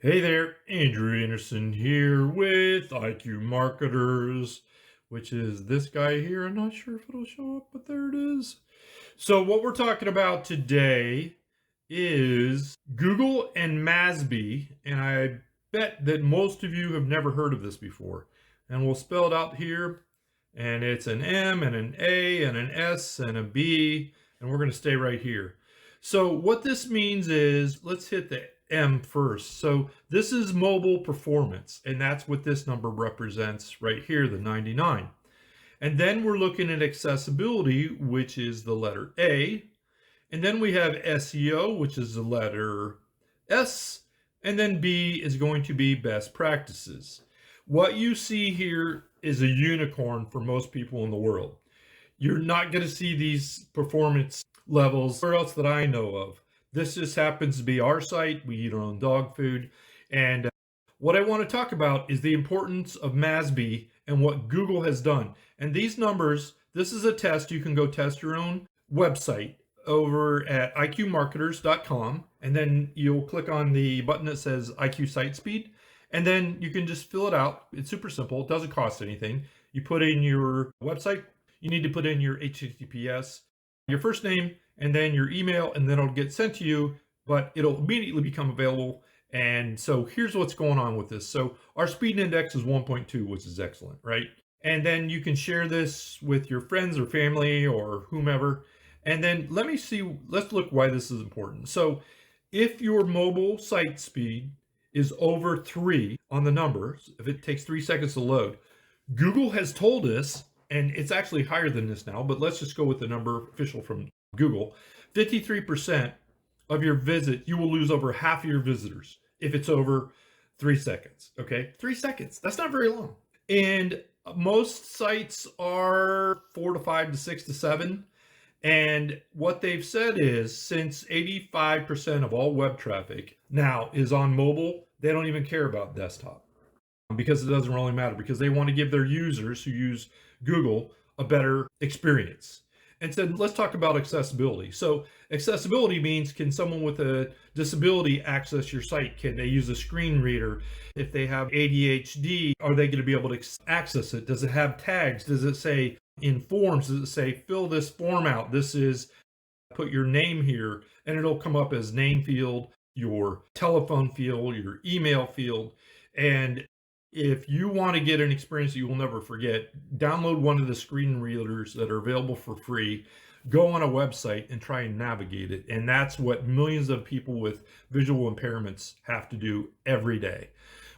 Hey there, Andrew Anderson here with IQ Marketers, which is this guy here. I'm not sure if it'll show up, but there it is. So, what we're talking about today is Google and MASB, and I bet that most of you have never heard of this before. And we'll spell it out here, and it's an M and an A and an S and a B, and we're going to stay right here. So, what this means is let's hit the M first. So, this is mobile performance, and that's what this number represents right here, the 99. And then we're looking at accessibility, which is the letter A. And then we have SEO, which is the letter S. And then B is going to be best practices. What you see here is a unicorn for most people in the world. You're not going to see these performance levels where else that I know of. This just happens to be our site. We eat our own dog food. And what I want to talk about is the importance of MASB and what Google has done. And these numbers, this is a test. You can go test your own website over at iqmarketers.com. And then you'll click on the button that says IQ Site Speed. And then you can just fill it out. It's super simple. It doesn't cost anything. You put in your website. You need to put in your HTTPS, your first name, and then your email, and then it'll get sent to you, but it'll immediately become available. And so here's what's going on with this. So our speed index is 1.2, which is excellent, right? And then you can share this with your friends or family or whomever. And then let's look why this is important. So if your mobile site speed is over 3 on the numbers, if it takes 3 seconds to load, Google has told us, and it's actually higher than this now, but let's just go with the number official from Google, 53% of your visit, you will lose over half of your visitors if it's over 3 seconds. Okay, 3 seconds, that's not very long. And most sites are 4 to 5 to 6 to 7. And what they've said is since 85% of all web traffic now is on mobile, they don't even care about desktop because it doesn't really matter, because they want to give their users who use Google a better experience. And so let's talk about accessibility. So accessibility means, can someone with a disability access your site? Can they use a screen reader? If they have ADHD, are they going to be able to access it? Does it have tags? Does it say in forms? Does it say fill this form out? This is put your name here, and it'll come up as name field, your telephone field, your email field. And if you want to get an experience that you will never forget, download one of the screen readers that are available for free, go on a website and try and navigate it. And that's what millions of people with visual impairments have to do every day.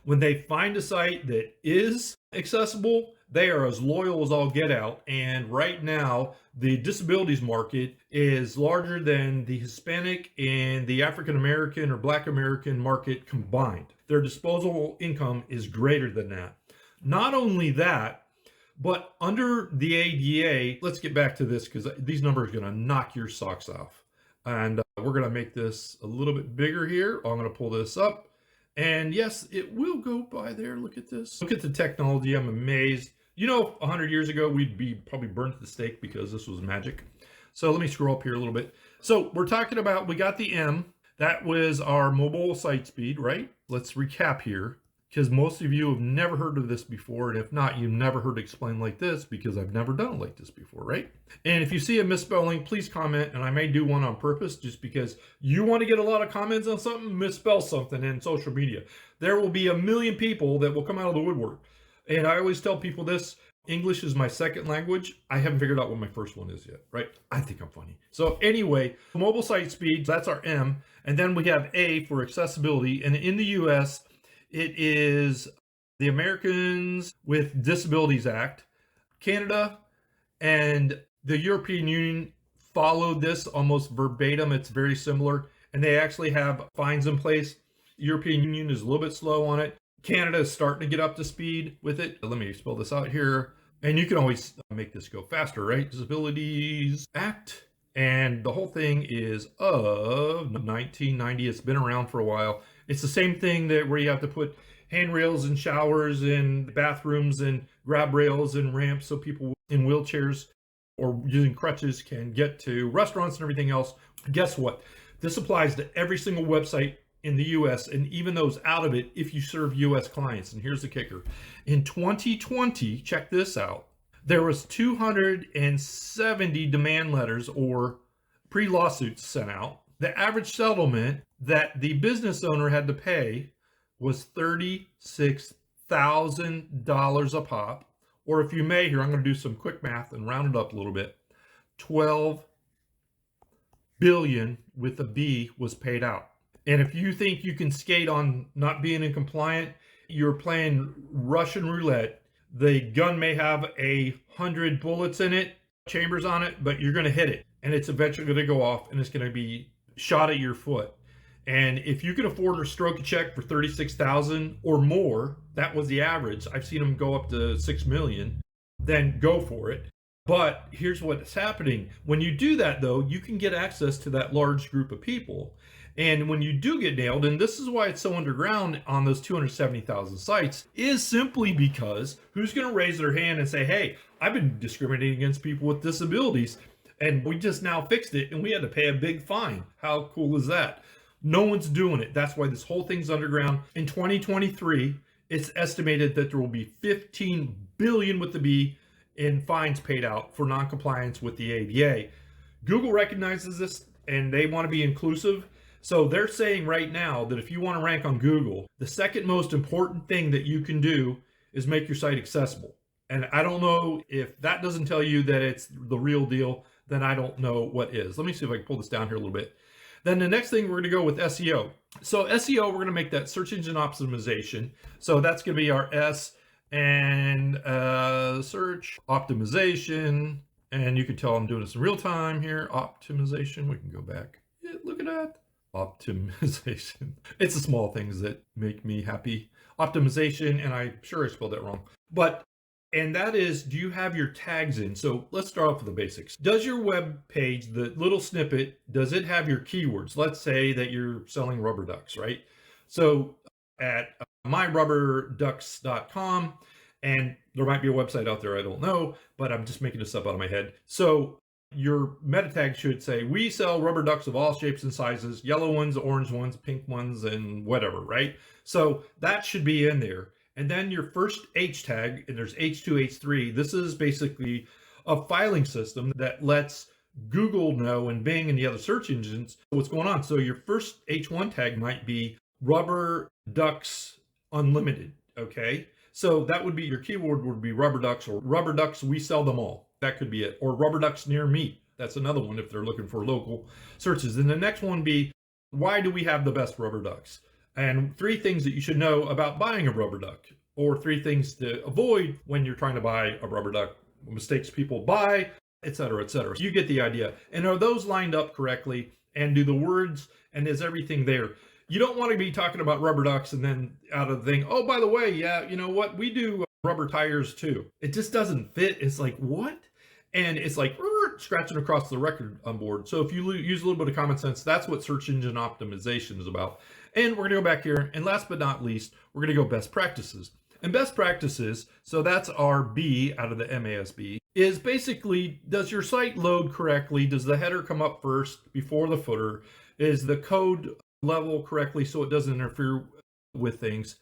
When they find a site that is accessible, they are as loyal as all get out. And right now, the disabilities market is larger than the Hispanic and the African American or Black American market combined. Their disposable income is greater than that. Not only that, but under the ADA, let's get back to this because these numbers are going to knock your socks off. And we're going to make this a little bit bigger here. I'm going to pull this up. And yes, it will go by there. Look at this. Look at the technology. I'm amazed. You know, 100 years ago, we'd be probably burnt at the stake because this was magic. So let me scroll up here a little bit. So we're talking about, we got the M. That was our mobile site speed, right? Let's recap here, because most of you have never heard of this before. And if not, you've never heard it explained like this, because I've never done it like this before, right? And if you see a misspelling, please comment. And I may do one on purpose just because you want to get a lot of comments on something, misspell something in social media. There will be a million people that will come out of the woodwork. And I always tell people this, English is my second language. I haven't figured out what my first one is yet, right? I think I'm funny. So anyway, mobile site speeds, that's our M. And then we have A for accessibility. And in the US, it is the Americans with Disabilities Act. Canada and the European Union followed this almost verbatim. It's very similar. And they actually have fines in place. The European Union is a little bit slow on it. Canada is starting to get up to speed with it. Let me spell this out here. And you can always make this go faster, right? Disabilities Act. And the whole thing is of 1990. It's been around for a while. It's the same thing that where you have to put handrails in showers and bathrooms and grab rails and ramps so people in wheelchairs or using crutches can get to restaurants and everything else. Guess what? This applies to every single website in the US, and even those out of it if you serve US clients. And here's the kicker. In 2020, check this out, there was 270 demand letters or pre-lawsuits sent out. The average settlement that the business owner had to pay was $36,000 a pop, or if you may, here, I'm going to do some quick math and round it up a little bit. 12 billion with a B was paid out. And if you think you can skate on not being in compliant, you're playing Russian roulette. The gun may have 100 bullets in it, chambers on it, but you're going to hit it, and it's eventually going to go off, and it's going to be shot at your foot. And if you can afford to stroke a check for 36,000 or more, that was the average. I've seen them go up to 6 million, then go for it. But here's what's happening. When you do that, though, you can get access to that large group of people. And when you do get nailed, and this is why it's so underground on those 270,000 sites, is simply because who's going to raise their hand and say, hey, I've been discriminating against people with disabilities, and we just now fixed it, and we had to pay a big fine. How cool is that? No one's doing it. That's why this whole thing's underground. In 2023, it's estimated that there will be 15 billion with the B in fines paid out for noncompliance with the ADA. Google recognizes this, and they want to be inclusive. So they're saying right now that if you want to rank on Google, the second most important thing that you can do is make your site accessible. And I don't know, if that doesn't tell you that it's the real deal, then I don't know what is. Let me see if I can pull this down here a little bit. Then the next thing, we're going to go with SEO. So SEO, we're going to make that search engine optimization. So that's going to be our S, and search optimization. And you can tell I'm doing this in real time here. Optimization. We can go back. Yeah, look at that. Optimization. It's the small things that make me happy. Optimization, and I'm sure I spelled that wrong. And that is, do you have your tags in? So let's start off with the basics. Does your web page, the little snippet, does it have your keywords? Let's say that you're selling rubber ducks, right? So at myrubberducks.com, and there might be a website out there, I don't know, but I'm just making this up out of my head. So your meta tag should say, we sell rubber ducks of all shapes and sizes, yellow ones, orange ones, pink ones, and whatever, right? So that should be in there. And then your first H tag, and there's H2, H3. This is basically a filing system that lets Google know and Bing and the other search engines what's going on. So your first H1 tag might be rubber ducks unlimited, okay? So that would be, your keyword would be rubber ducks, or rubber ducks, we sell them all. That could be it. Or rubber ducks near me. That's another one if they're looking for local searches. And the next one be, why do we have the best rubber ducks? And 3 things that you should know about buying a rubber duck, or 3 things to avoid when you're trying to buy a rubber duck, mistakes people buy, etc., etc. So you get the idea. And are those lined up correctly? And do the words, and is everything there? You don't want to be talking about rubber ducks and then out of the thing, oh, by the way, yeah, you know what? We do rubber tires too. It just doesn't fit. It's like, what? And it's like scratching across the record on board. So if you use a little bit of common sense, that's what search engine optimization is about. And we're going to go back here. And last but not least, we're going to go best practices. And best practices, so that's our B out of the MASB, is basically, does your site load correctly? Does the header come up first before the footer? Is the code level correctly so it doesn't interfere with things?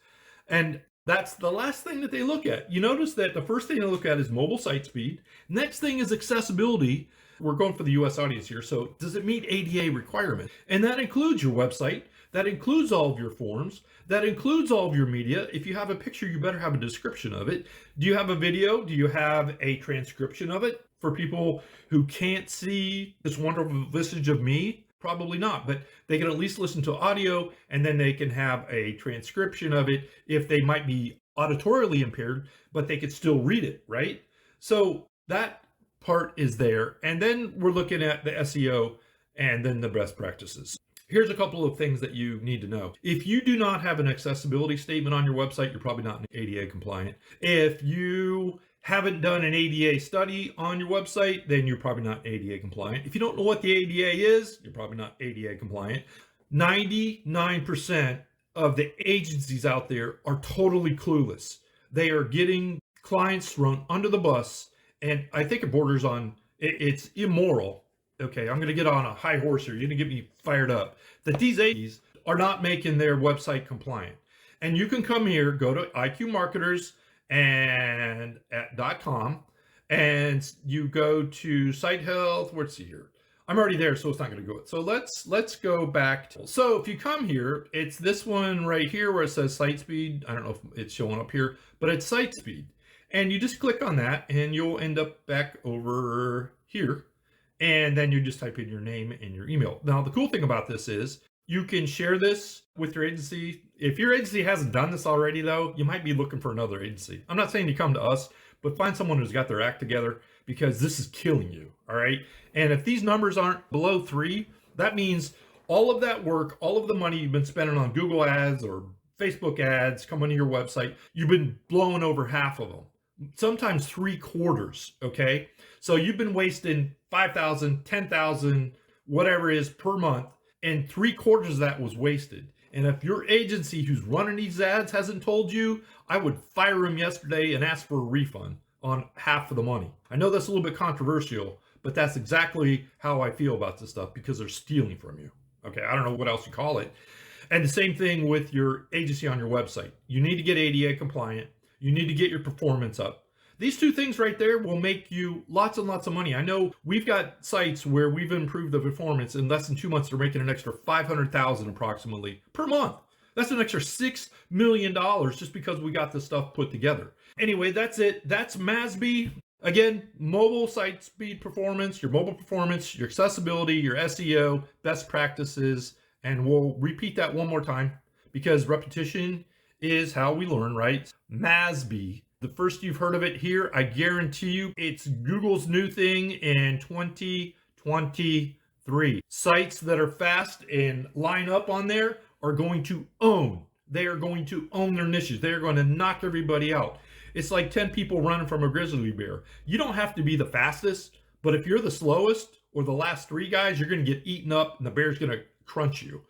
And that's the last thing that they look at. You notice that the first thing they look at is mobile site speed. Next thing is accessibility. We're going for the US audience here. So does it meet ADA requirements? And that includes your website. That includes all of your forms. That includes all of your media. If you have a picture, you better have a description of it. Do you have a video? Do you have a transcription of it for people who can't see this wonderful visage of me? Probably not, but they can at least listen to audio, and then they can have a transcription of it if they might be auditorily impaired, but they could still read it, right? So that part is there. And then we're looking at the SEO and then the best practices. Here's a couple of things that you need to know. If you do not have an accessibility statement on your website, you're probably not ADA compliant. If you haven't done an ADA study on your website, then you're probably not ADA compliant. If you don't know what the ADA is, you're probably not ADA compliant. 99% of the agencies out there are totally clueless. They are getting clients thrown under the bus, and I think it borders on, it's immoral. Okay, I'm going to get on a high horse here. You're going to get me fired up. That these agencies are not making their website compliant. And you can come here, go to IQMarketers and .com, and you go to site health. Let's see here. I'm already there, so it's not going to go. So let's go back. So if you come here, it's this one right here where it says site speed. I don't know if it's showing up here, but it's site speed. And you just click on that and you'll end up back over here. And then you just type in your name and your email. Now, the cool thing about this is you can share this with your agency. If your agency hasn't done this already, though, you might be looking for another agency. I'm not saying you come to us, but find someone who's got their act together, because this is killing you, all right? And if these numbers aren't below 3, that means all of that work, all of the money you've been spending on Google ads or Facebook ads coming to your website, you've been blowing over half of them, sometimes 3/4, okay? So you've been wasting 5,000, 10,000, whatever it is per month, and 3/4 of that was wasted. And if your agency who's running these ads hasn't told you, I would fire them yesterday and ask for a refund on half of the money. I know that's a little bit controversial, but that's exactly how I feel about this stuff, because they're stealing from you. Okay, I don't know what else you call it. And the same thing with your agency on your website. You need to get ADA compliant. You need to get your performance up. These two things right there will make you lots and lots of money. I know we've got sites where we've improved the performance in less than 2 months. They're making an extra $500,000 approximately per month. That's an extra $6 million just because we got this stuff put together. Anyway, that's it. That's MASB. Again, mobile site speed performance, your mobile performance, your accessibility, your SEO, best practices. And we'll repeat that one more time, because repetition is how we learn, right? MASB. The first you've heard of it here, I guarantee you it's Google's new thing in 2023. Sites that are fast and line up on there are going to own. They are going to own their niches. They are going to knock everybody out. It's like 10 people running from a grizzly bear. You don't have to be the fastest, but if you're the slowest or the last 3 guys, you're going to get eaten up and the bear's going to crunch you.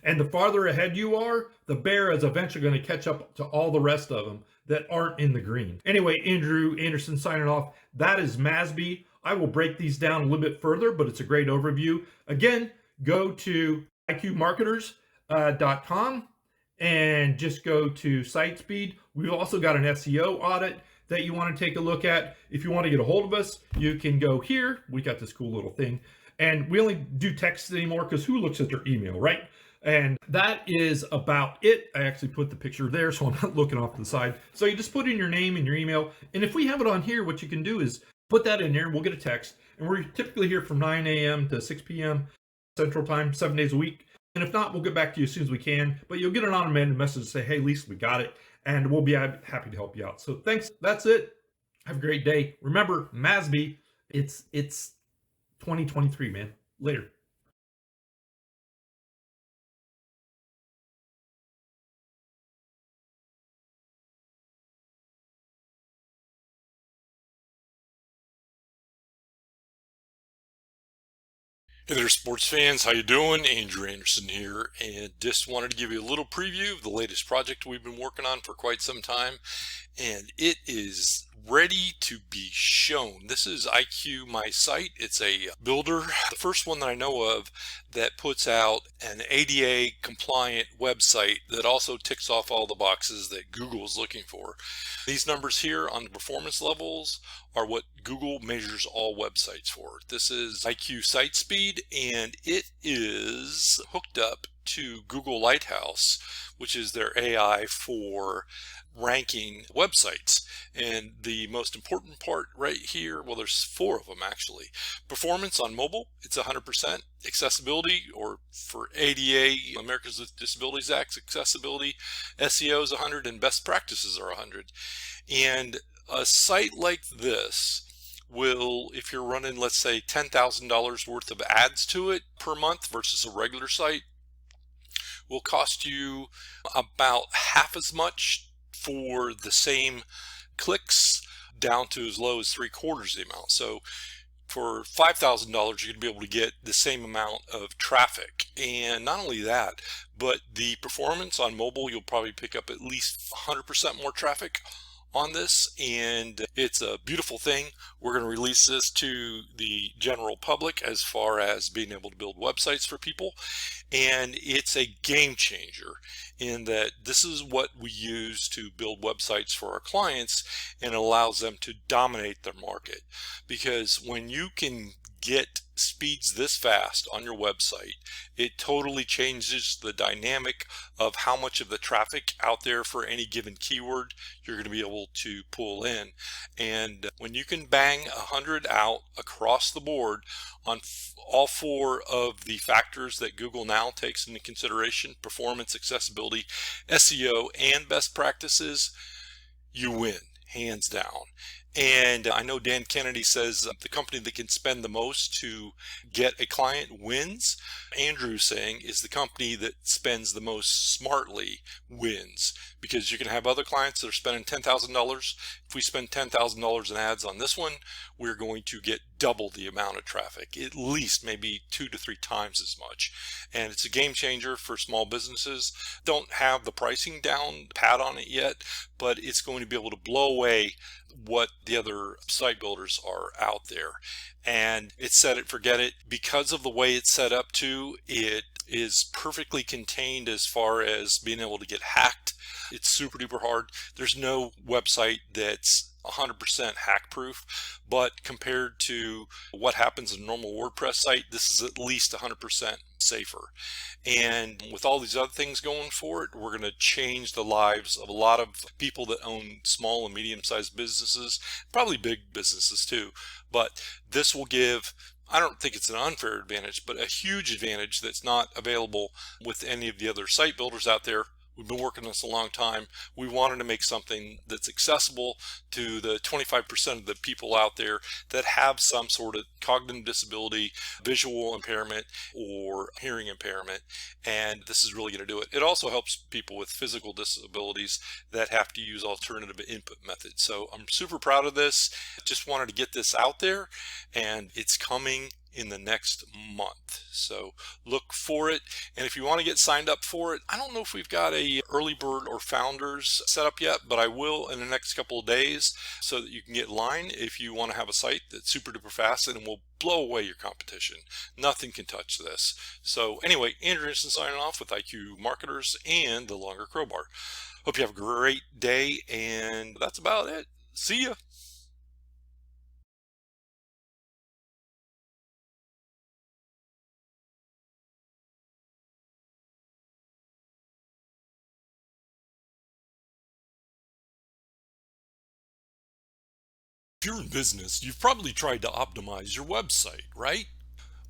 And the farther ahead you are, the bear is eventually going to catch up to all the rest of them that aren't in the green. Anyway, Andrew Anderson signing off. That is MASB. I will break these down a little bit further, but it's a great overview. Again, go to IQmarketers.com and just go to site speed. We've also got an SEO audit that you want to take a look at. If you want to get a hold of us, you can go here. We got this cool little thing. And we only do text anymore because who looks at their email, right? And that is about it. I actually put the picture there, so I'm not looking off to the side. So you just put in your name and your email. And if we have it on here, what you can do is put that in there. We'll get a text. And we're typically here from 9 a.m. to 6 p.m. Central Time, 7 days a week. And if not, we'll get back to you as soon as we can. But you'll get an automated message to say, hey, Lisa, we got it. And we'll be happy to help you out. So thanks. That's it. Have a great day. Remember, MASB, it's 2023, man. Later. Hey there, sports fans. How you doing? Andrew Anderson here, and just wanted to give you a little preview of the latest project we've been working on for quite some time, and it is ready to be shown. This is IQ My Site. It's a builder, the first one that I know of that puts out an ADA compliant website that also ticks off all the boxes that Google is looking for. These numbers here on the performance levels are what Google measures all websites for. This is IQ Site Speed, and it is hooked up to Google Lighthouse, which is their AI for ranking websites. And the most important part right here, well, there's 4 of them actually. Performance on mobile, it's 100%. Accessibility, or for ADA, Americans with Disabilities Act accessibility, SEO is 100, and best practices are 100. And a site like this will, if you're running, let's say, $10,000 worth of ads to it per month versus a regular site, will cost you about half as much for the same clicks, down to as low as 3/4 the amount. So for $5,000, you're going to be able to get the same amount of traffic. And not only that, but the performance on mobile, you'll probably pick up at least 100% more traffic. on this, and it's a beautiful thing. We're going to release this to the general public as far as being able to build websites for people, and it's a game changer in that this is what we use to build websites for our clients, and it allows them to dominate their market. Because when you can get speeds this fast on your website, it totally changes the dynamic of how much of the traffic out there for any given keyword you're going to be able to pull in. And when you can bang 100 out across the board on all four of the factors that Google now takes into consideration: performance, accessibility, SEO, and best practices, you win hands down. And I know Dan Kennedy says the company that can spend the most to get a client wins. Andrew's saying is the company that spends the most smartly wins, because you can have other clients that are spending $10,000. If we spend $10,000 in ads on this one, we're going to get double the amount of traffic, at least maybe 2 to 3 times as much. And it's a game changer for small businesses. Don't have the pricing down pat on it yet, but it's going to be able to blow away what the other site builders are out there. And it's set it forget it. Because of the way it's set up too, it is perfectly contained as far as being able to get hacked. It's super duper hard. There's no website that's 100% hack proof, but compared to what happens in a normal WordPress site, this is at least 100% safer. And with all these other things going for it, we're going to change the lives of a lot of people that own small and medium-sized businesses, probably big businesses too. But this will give, I don't think it's an unfair advantage, but a huge advantage that's not available with any of the other site builders out there. We've been working on this a long time. We wanted to make something that's accessible to the 25% of the people out there that have some sort of cognitive disability, visual impairment, or hearing impairment. And this is really going to do it. It also helps people with physical disabilities that have to use alternative input methods. So I'm super proud of this. Just wanted to get this out there, and it's coming in the next month, so look for it. And if you want to get signed up for it, I don't know if we've got a early bird or founders set up yet, but I will in the next couple of days, so that you can get in line if you want to have a site that's super duper fast and will blow away your competition. Nothing can touch this. So anyway, Andrew Anderson signing off with IQ Marketers and the Longer Crowbar. Hope you have a great day, and that's about it. See ya. If you're in business, you've probably tried to optimize your website, right?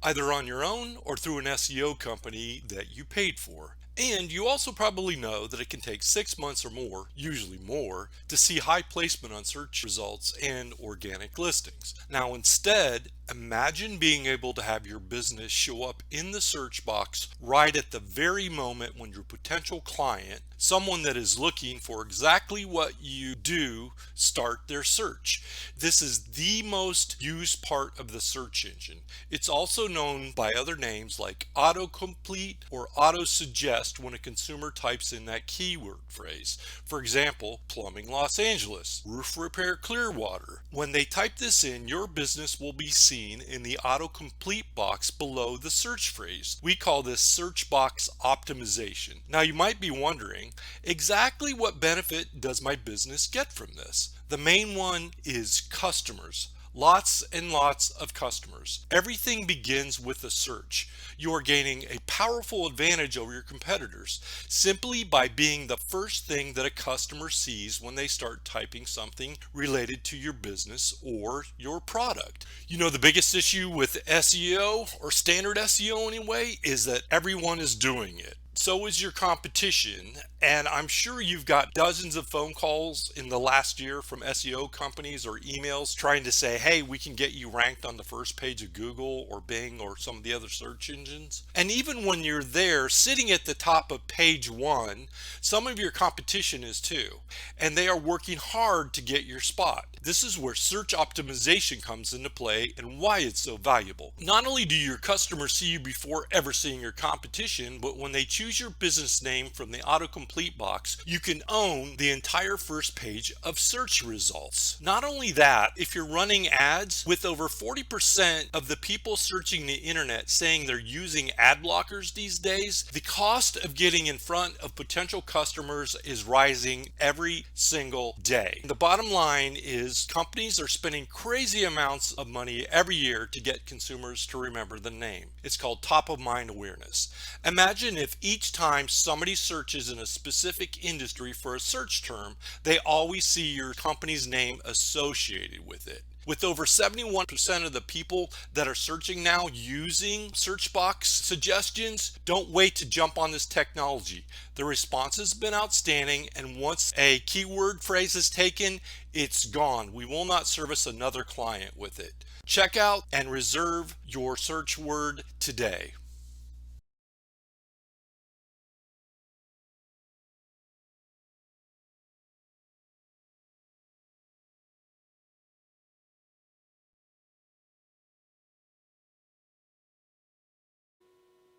Either on your own or through an SEO company that you paid for. And you also probably know that it can take 6 months or more, usually more, to see high placement on search results and organic listings. Now instead, imagine being able to have your business show up in the search box right at the very moment when your potential client, someone that is looking for exactly what you do, start their search. This is the most used part of the search engine. It's also known by other names like autocomplete or auto-suggest when a consumer types in that keyword phrase. For example, plumbing Los Angeles, roof repair Clearwater. When they type this in, your business will be seen in the autocomplete box below the search phrase. We call this search box optimization. Now you might be wondering, exactly what benefit does my business get from this? The main one is customers. Lots and lots of customers. Everything begins with a search. You are gaining a powerful advantage over your competitors simply by being the first thing that a customer sees when they start typing something related to your business or your product. You know, the biggest issue with SEO, or standard SEO anyway, is that everyone is doing it. So is your competition, and I'm sure you've got dozens of phone calls in the last year from SEO companies or emails trying to say, hey, we can get you ranked on the first page of Google or Bing or some of the other search engines. And even when you're there sitting at the top of page 1, some of your competition is too, and they are working hard to get your spot. This is where search optimization comes into play and why it's so valuable. Not only do your customers see you before ever seeing your competition, but when they choose your business name from the autocomplete Complete box, you can own the entire first page of search results. Not only that, if you're running ads, with over 40% of the people searching the internet saying they're using ad blockers these days, the cost of getting in front of potential customers is rising every single day. The bottom line is companies are spending crazy amounts of money every year to get consumers to remember the name. It's called top of mind awareness. Imagine if each time somebody searches in a specific industry for a search term, they always see your company's name associated with it. With over 71% of the people that are searching now using search box suggestions, don't wait to jump on this technology. The response has been outstanding, and once a keyword phrase is taken, it's gone. We will not service another client with it. Check out and reserve your search word today.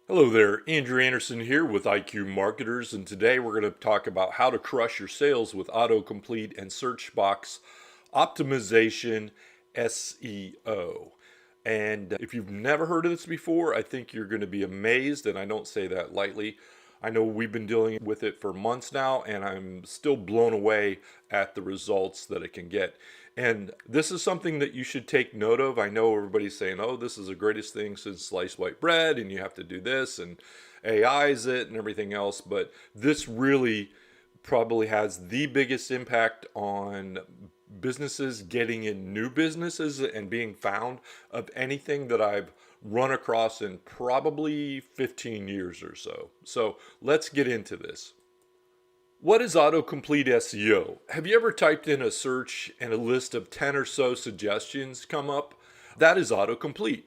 Hello there, Andrew Anderson here with IQ Marketers, and today we're going to talk about how to crush your sales with autocomplete and search box optimization SEO. And if you've never heard of this before, I think you're going to be amazed, and I don't say that lightly. I know we've been dealing with it for months now, and I'm still blown away at the results that it can get. And this is something that you should take note of. I know everybody's saying, oh, this is the greatest thing since sliced white bread, and you have to do this, and AI's it, and everything else. But this really probably has the biggest impact on businesses getting in new businesses and being found of anything that I've run across in probably 15 years or so. So let's get into this. What is autocomplete SEO? Have you ever typed in a search and a list of 10 or so suggestions come up? That is autocomplete.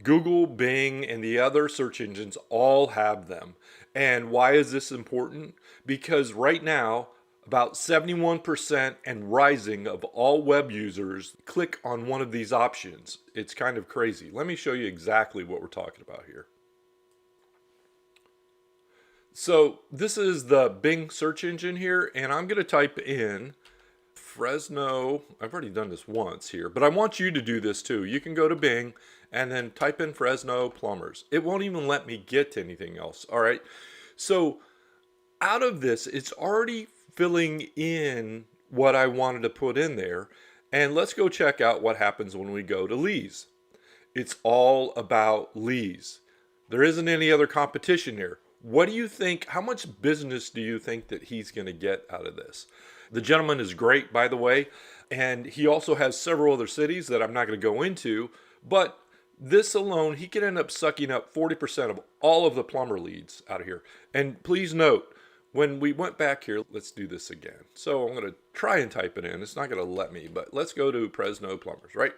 Google, Bing, and the other search engines all have them. And why is this important? Because right now, about 71% and rising of all web users click on one of these options. It's kind of crazy. Let me show you exactly what we're talking about here. So this is the Bing search engine here, and I'm going to type in Fresno. I've already done this once here, but I want you to do this too. You can go to Bing and then type in Fresno plumbers. It won't even let me get to anything else. All right. So out of this, it's already filling in what I wanted to put in there. And let's go check out what happens when we go to Lee's. It's all about Lee's. There isn't any other competition here. What do you think? How much business do you think that he's going to get out of this? The gentleman is great, by the way, and he also has several other cities that I'm not going to go into, but this alone, he could end up sucking up 40% of all of the plumber leads out of here. And please note, when we went back here, let's do this again. So I'm going to try and type it in. It's not going to let me, but let's go to Fresno plumbers, right?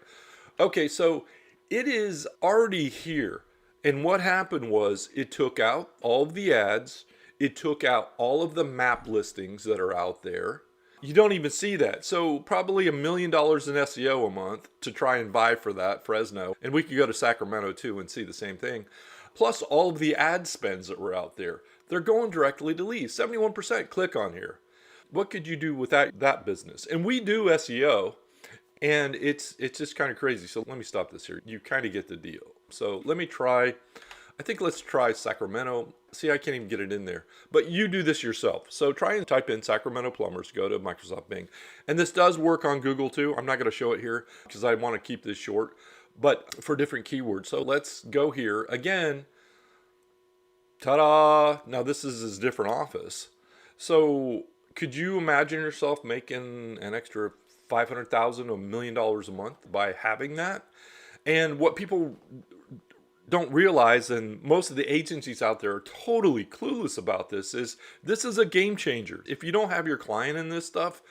Okay, so it is already here. And what happened was it took out all of the ads. It took out all of the map listings that are out there. You don't even see that. So probably $1 million in SEO a month to try and buy for that, Fresno. And we could go to Sacramento too and see the same thing. Plus all of the ad spends that were out there. They're going directly to leads. 71% click on here. What could you do with that business? And we do SEO. And it's just kind of crazy. So let me stop this here. You kind of get the deal. So let me try, I think let's try Sacramento. See, I can't even get it in there. But you do this yourself. So try and type in Sacramento plumbers, go to Microsoft Bing. And this does work on Google too. I'm not going to show it here because I want to keep this short, but for different keywords. So let's go here again. Ta-da! Now this is his different office. So could you imagine yourself making an extra $500,000 to $1 million a month by having that? And what people don't realize, and most of the agencies out there are totally clueless about this is a game changer. If you don't have your client in this stuff,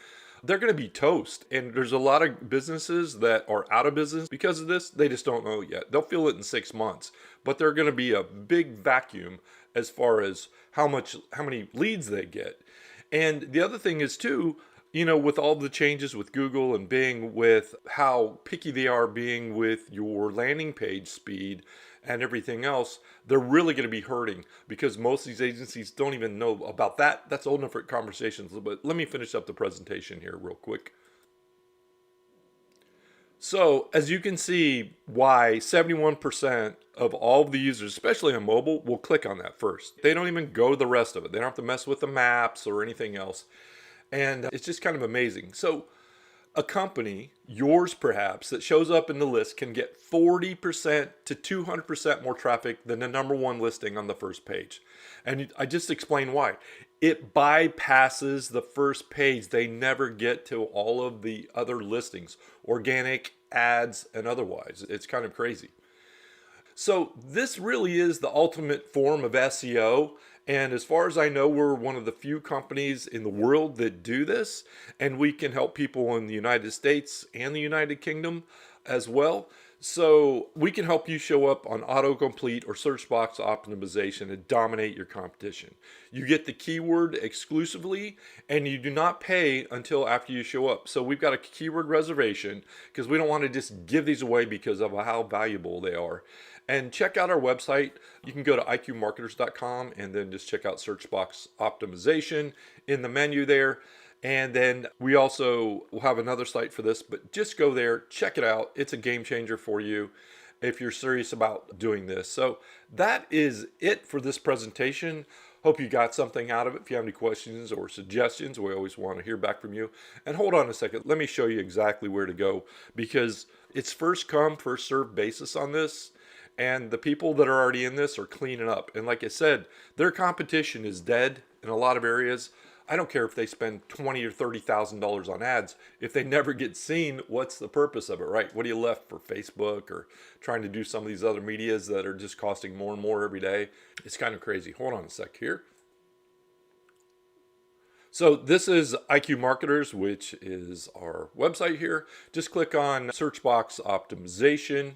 they're going to be toast. And there's a lot of businesses that are out of business because of this. They just don't know yet. They'll feel it in 6 months, but they're going to be a big vacuum as far as how many leads they get. And the other thing is too, you know, with all the changes with Google and Bing, with how picky they are being with your landing page speed and everything else, they're really going to be hurting because most of these agencies don't even know about that. That's a whole different conversations. But let me finish up the presentation here real quick. So as you can see why 71% of all of the users, especially on mobile, will click on that first. They don't even go to the rest of it. They don't have to mess with the maps or anything else. And it's just kind of amazing. So a company, yours perhaps, that shows up in the list can get 40% to 200% more traffic than the number one listing on the first page. And I just explained why. It bypasses the first page. They never get to all of the other listings, organic, ads, and otherwise. It's kind of crazy. So this really is the ultimate form of SEO. And as far as I know, we're one of the few companies in the world that do this. And we can help people in the United States and the United Kingdom as well. So we can help you show up on autocomplete or search box optimization and dominate your competition. You get the keyword exclusively and you do not pay until after you show up. So we've got a keyword reservation because we don't want to just give these away because of how valuable they are. And check out our website. You can go to iqmarketers.com and then just check out search box optimization in the menu there. And then we also will have another site for this, but just go there, check it out. It's a game changer for you if you're serious about doing this. So that is it for this presentation. Hope you got something out of it. If you have any questions or suggestions, we always want to hear back from you. And hold on a second, let me show you exactly where to go because it's first come, first served basis on this. And the people that are already in this are cleaning up. And like I said, their competition is dead in a lot of areas. I don't care if they spend $20,000 or $30,000 on ads. If they never get seen, what's the purpose of it, right? What are you left for Facebook or trying to do some of these other medias that are just costing more and more every day? It's kind of crazy. Hold on a sec here. So this is IQ Marketers, which is our website here. Just click on search box optimization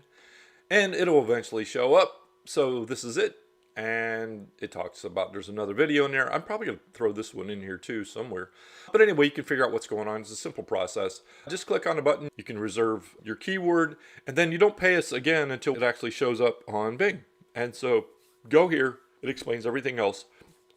and it'll eventually show up. So this is it. And it talks about, there's another video in there. I'm probably going to throw this one in here too somewhere. But anyway, you can figure out what's going on. It's a simple process. Just click on a button. You can reserve your keyword. And then you don't pay us again until it actually shows up on Bing. And so go here. It explains everything else.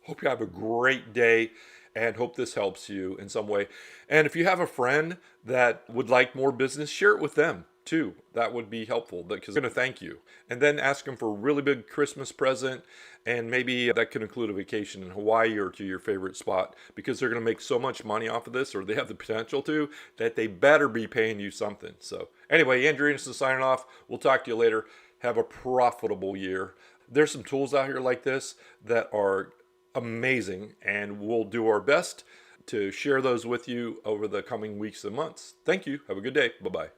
Hope you have a great day and hope this helps you in some way. And if you have a friend that would like more business, share it with them too. That would be helpful because they're going to thank you. And then ask them for a really big Christmas present. And maybe that could include a vacation in Hawaii or to your favorite spot because they're going to make so much money off of this, or they have the potential to, that they better be paying you something. So anyway, Andrew Anderson signing off. We'll talk to you later. Have a profitable year. There's some tools out here like this that are amazing, and we'll do our best to share those with you over the coming weeks and months. Thank you. Have a good day. Bye-bye.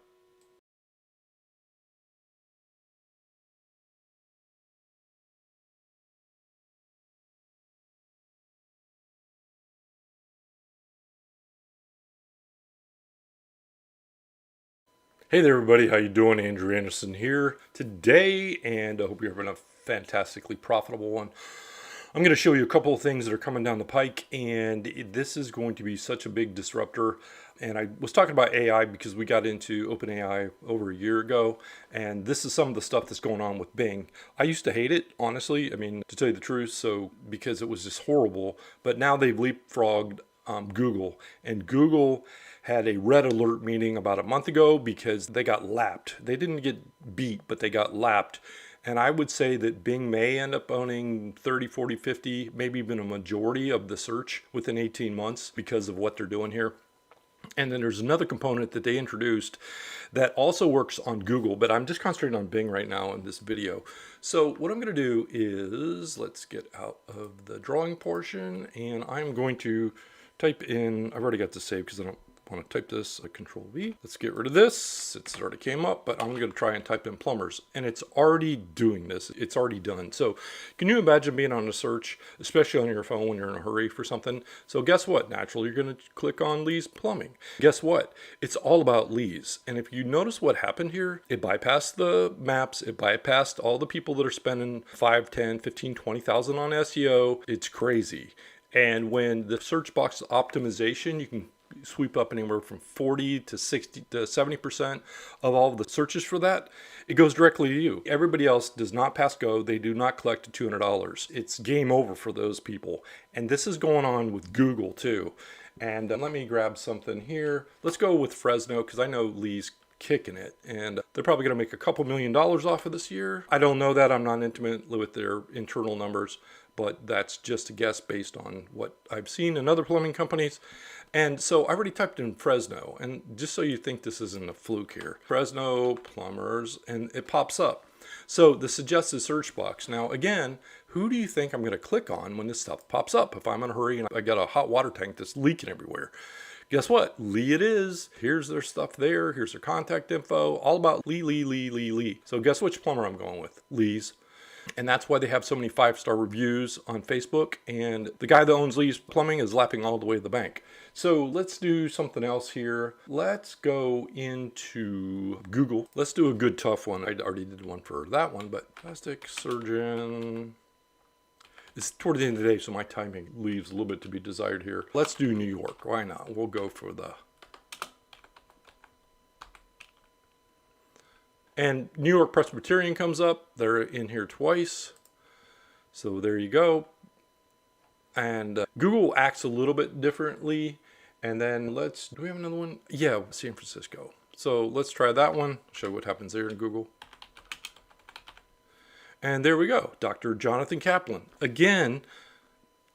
Hey there, everybody. How you doing? Andrew Anderson here today, and I hope you're having a fantastically profitable one. I'm going to show you a couple of things that are coming down the pike, and this is going to be such a big disruptor. And I was talking about AI because we got into OpenAI over a year ago, and this is some of the stuff that's going on with Bing. I used to hate it, honestly. I mean, to tell you the truth, so because it was just horrible. But now they've leapfrogged Google, and Google had a red alert meeting about a month ago because they got lapped. They didn't get beat, but they got lapped. And I would say that Bing may end up owning 30, 40, 50, maybe even a majority of the search within 18 months because of what they're doing here. And then there's another component that they introduced that also works on Google, but I'm just concentrating on Bing right now in this video. So what I'm going to do is, let's get out of the drawing portion, and I'm going to type in, I've already got this saved because I don't want to type this, Control V. Let's get rid of this. It's already came up, but I'm going to try and type in plumbers, and it's already doing this. It's already done. So can you imagine being on a search, especially on your phone when you're in a hurry for something? So guess what? Naturally, you're going to click on Lee's Plumbing. Guess what? It's all about Lee's. And if you notice what happened here, it bypassed the maps. It bypassed all the people that are spending 5, 10, 15, 20,000 on SEO. It's crazy. And when the search box optimization, you can sweep up anywhere from 40 to 60 to 70% of all of the searches for that. It goes directly to you. Everybody else does not pass go. They do not collect $200. It's game over for those people. And this is going on with Google too. And let me grab something here. Let's go with Fresno because I know Lee's kicking it, and they're probably going to make a couple $1 million off of this year. I don't know that. I'm not intimate with their internal numbers, but that's just a guess based on what I've seen in other plumbing companies. And so I already typed in Fresno, and just so you think this isn't a fluke here, Fresno plumbers, and it pops up. So the suggested search box. Now again, who do you think I'm going to click on when this stuff pops up? If I'm in a hurry and I got a hot water tank that's leaking everywhere. Guess what? Lee it is. Here's their stuff there. Here's their contact info. All about Lee. So guess which plumber I'm going with? Lee's. And that's why they have so many 5-star reviews on Facebook. And the guy that owns Lee's Plumbing is lapping all the way to the bank. So let's do something else here. Let's go into Google. Let's do a good tough one. I already did one for that one, but plastic surgeon. It's toward the end of the day, so my timing leaves a little bit to be desired here. Let's do New York. Why not? We'll go for the... And New York Presbyterian comes up. They're in here twice. So there you go. And Google acts a little bit differently. And then do we have another one? Yeah, San Francisco. So let's try that one. Show what happens there in Google. And there we go, Dr. Jonathan Kaplan. Again,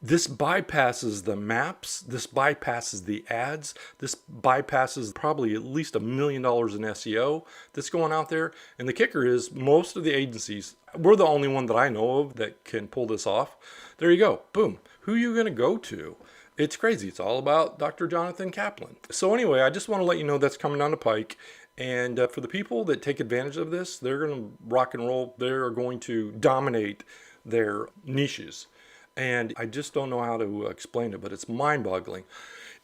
this bypasses the maps, this bypasses the ads, this bypasses probably at least $1 million in SEO that's going out there. And the kicker is most of the agencies, we're the only one that I know of that can pull this off. There you go, boom. Who are you gonna go to? It's crazy, it's all about Dr. Jonathan Kaplan. So anyway, I just wanna let you know that's coming down the pike. And for the people that take advantage of this, they're going to rock and roll. They're going to dominate their niches. And I just don't know how to explain it, but it's mind-boggling.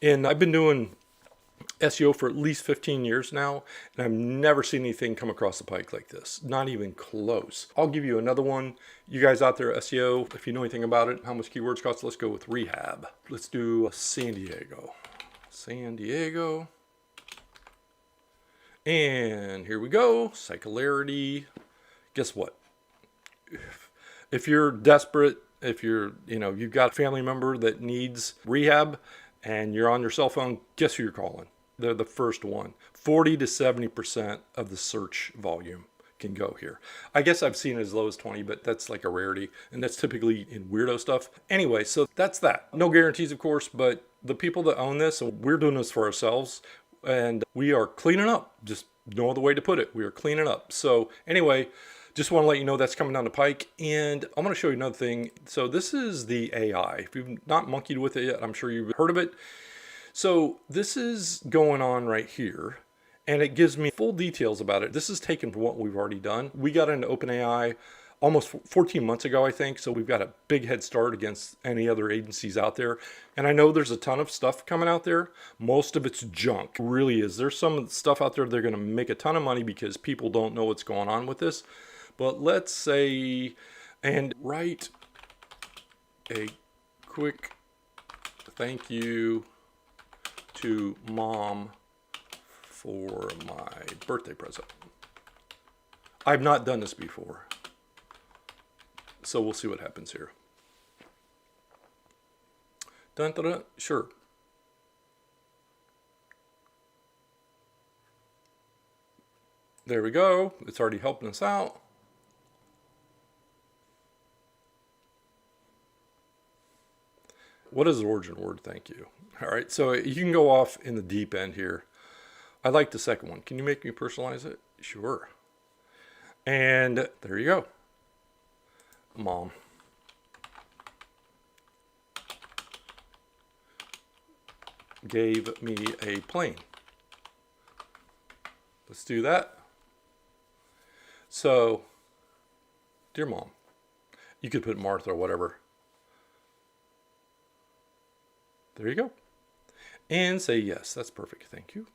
And I've been doing SEO for at least 15 years now, and I've never seen anything come across the pike like this. Not even close. I'll give you another one. You guys out there, SEO, if you know anything about it, how much keywords cost, let's go with rehab. Let's do San Diego. San Diego. And here we go, Psycholarity. Guess what? If you're desperate, if you've got a family member that needs rehab and you're on your cell phone, guess who you're calling? They're the first one. 40 to 70% of the search volume can go here. I guess I've seen it as low as 20, but that's like a rarity. And that's typically in weirdo stuff. Anyway, so that's that. No guarantees, of course, but the people that own this, and we're doing this for ourselves, and we are cleaning up. Just no other way to put it. We are cleaning up. So anyway, just want to let you know that's coming down the pike. And I'm going to show you another thing. So this is the AI. If you've not monkeyed with it yet, I'm sure you've heard of it. So this is going on right here. And it gives me full details about it. This is taken from what we've already done. We got into OpenAI almost 14 months ago, I think. So we've got a big head start against any other agencies out there. And I know there's a ton of stuff coming out there. Most of it's junk. It really is. There's some stuff out there they're going to make a ton of money because people don't know what's going on with this. But let's say, and write a quick thank you to mom for my birthday present. I've not done this before. So we'll see what happens here. Dun, dun, dun. Sure. There we go. It's already helping us out. What is the origin word? Thank you. All right. So you can go off in the deep end here. I like the second one. Can you make me personalize it? Sure. And there you go. Mom. Gave me a plane. Let's do that. So, dear mom, you could put Martha or whatever. There you go. And say yes. That's perfect. Thank you.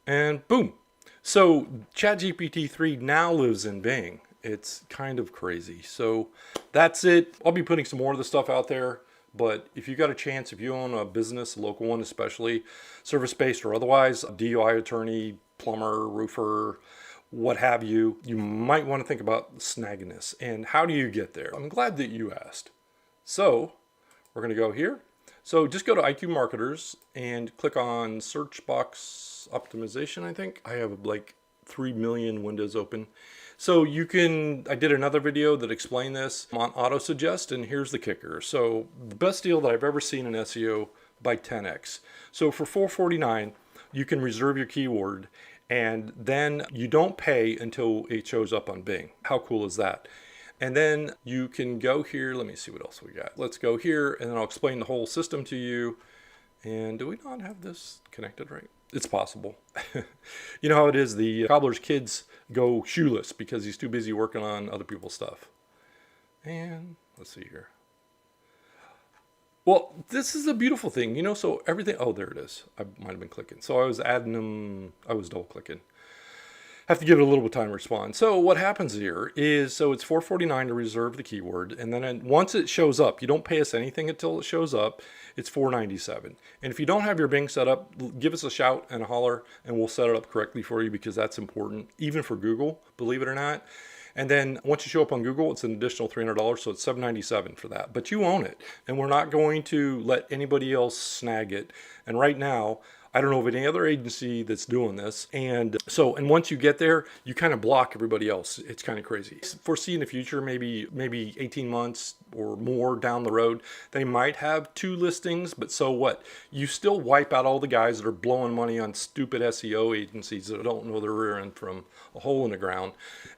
And boom. So ChatGPT 3 now lives in Bing. It's kind of crazy. So that's it. I'll be putting some more of the stuff out there. But if you got a chance, if you own a business, a local one especially, service-based or otherwise, a DUI attorney, plumber, roofer, what have you, you might want to think about snagging this. And how do you get there? I'm glad that you asked. So we're going to go here. So just go to IQ Marketers and click on search box optimization, I think. I have like 3 million windows open. So you can, I did another video that explained this on auto suggest, and here's the kicker. So the best deal that I've ever seen in SEO by 10x. So for $4.49, you can reserve your keyword, and then you don't pay until it shows up on Bing. How cool is that? And then you can go here. Let me see what else we got. Let's go here, and then I'll explain the whole system to you. And do we not have this connected right? It's possible. You know how it is, the cobbler's kids go shoeless because he's too busy working on other people's stuff. And let's see here. Well, this is a beautiful thing, you know, so everything, oh, there it is. I might have been clicking. So I was adding them, I was double clicking. Have to give it a little bit of time to respond. So what happens here is, so it's $4.49 to reserve the keyword, and then once it shows up, you don't pay us anything until it shows up. It's $4.97. And if you don't have your Bing set up, give us a shout and a holler, and we'll set it up correctly for you, because that's important, even for Google, believe it or not. And then once you show up on Google, it's an additional $300, so it's $797 for that. But you own it, and we're not going to let anybody else snag it. And right now, I don't know of any other agency that's doing this. And so, and once you get there, you kind of block everybody else. It's kind of crazy. Foresee in the future, maybe 18 months or more down the road, they might have 2 listings, but so what? You still wipe out all the guys that are blowing money on stupid SEO agencies that don't know their rear end from a hole in the ground.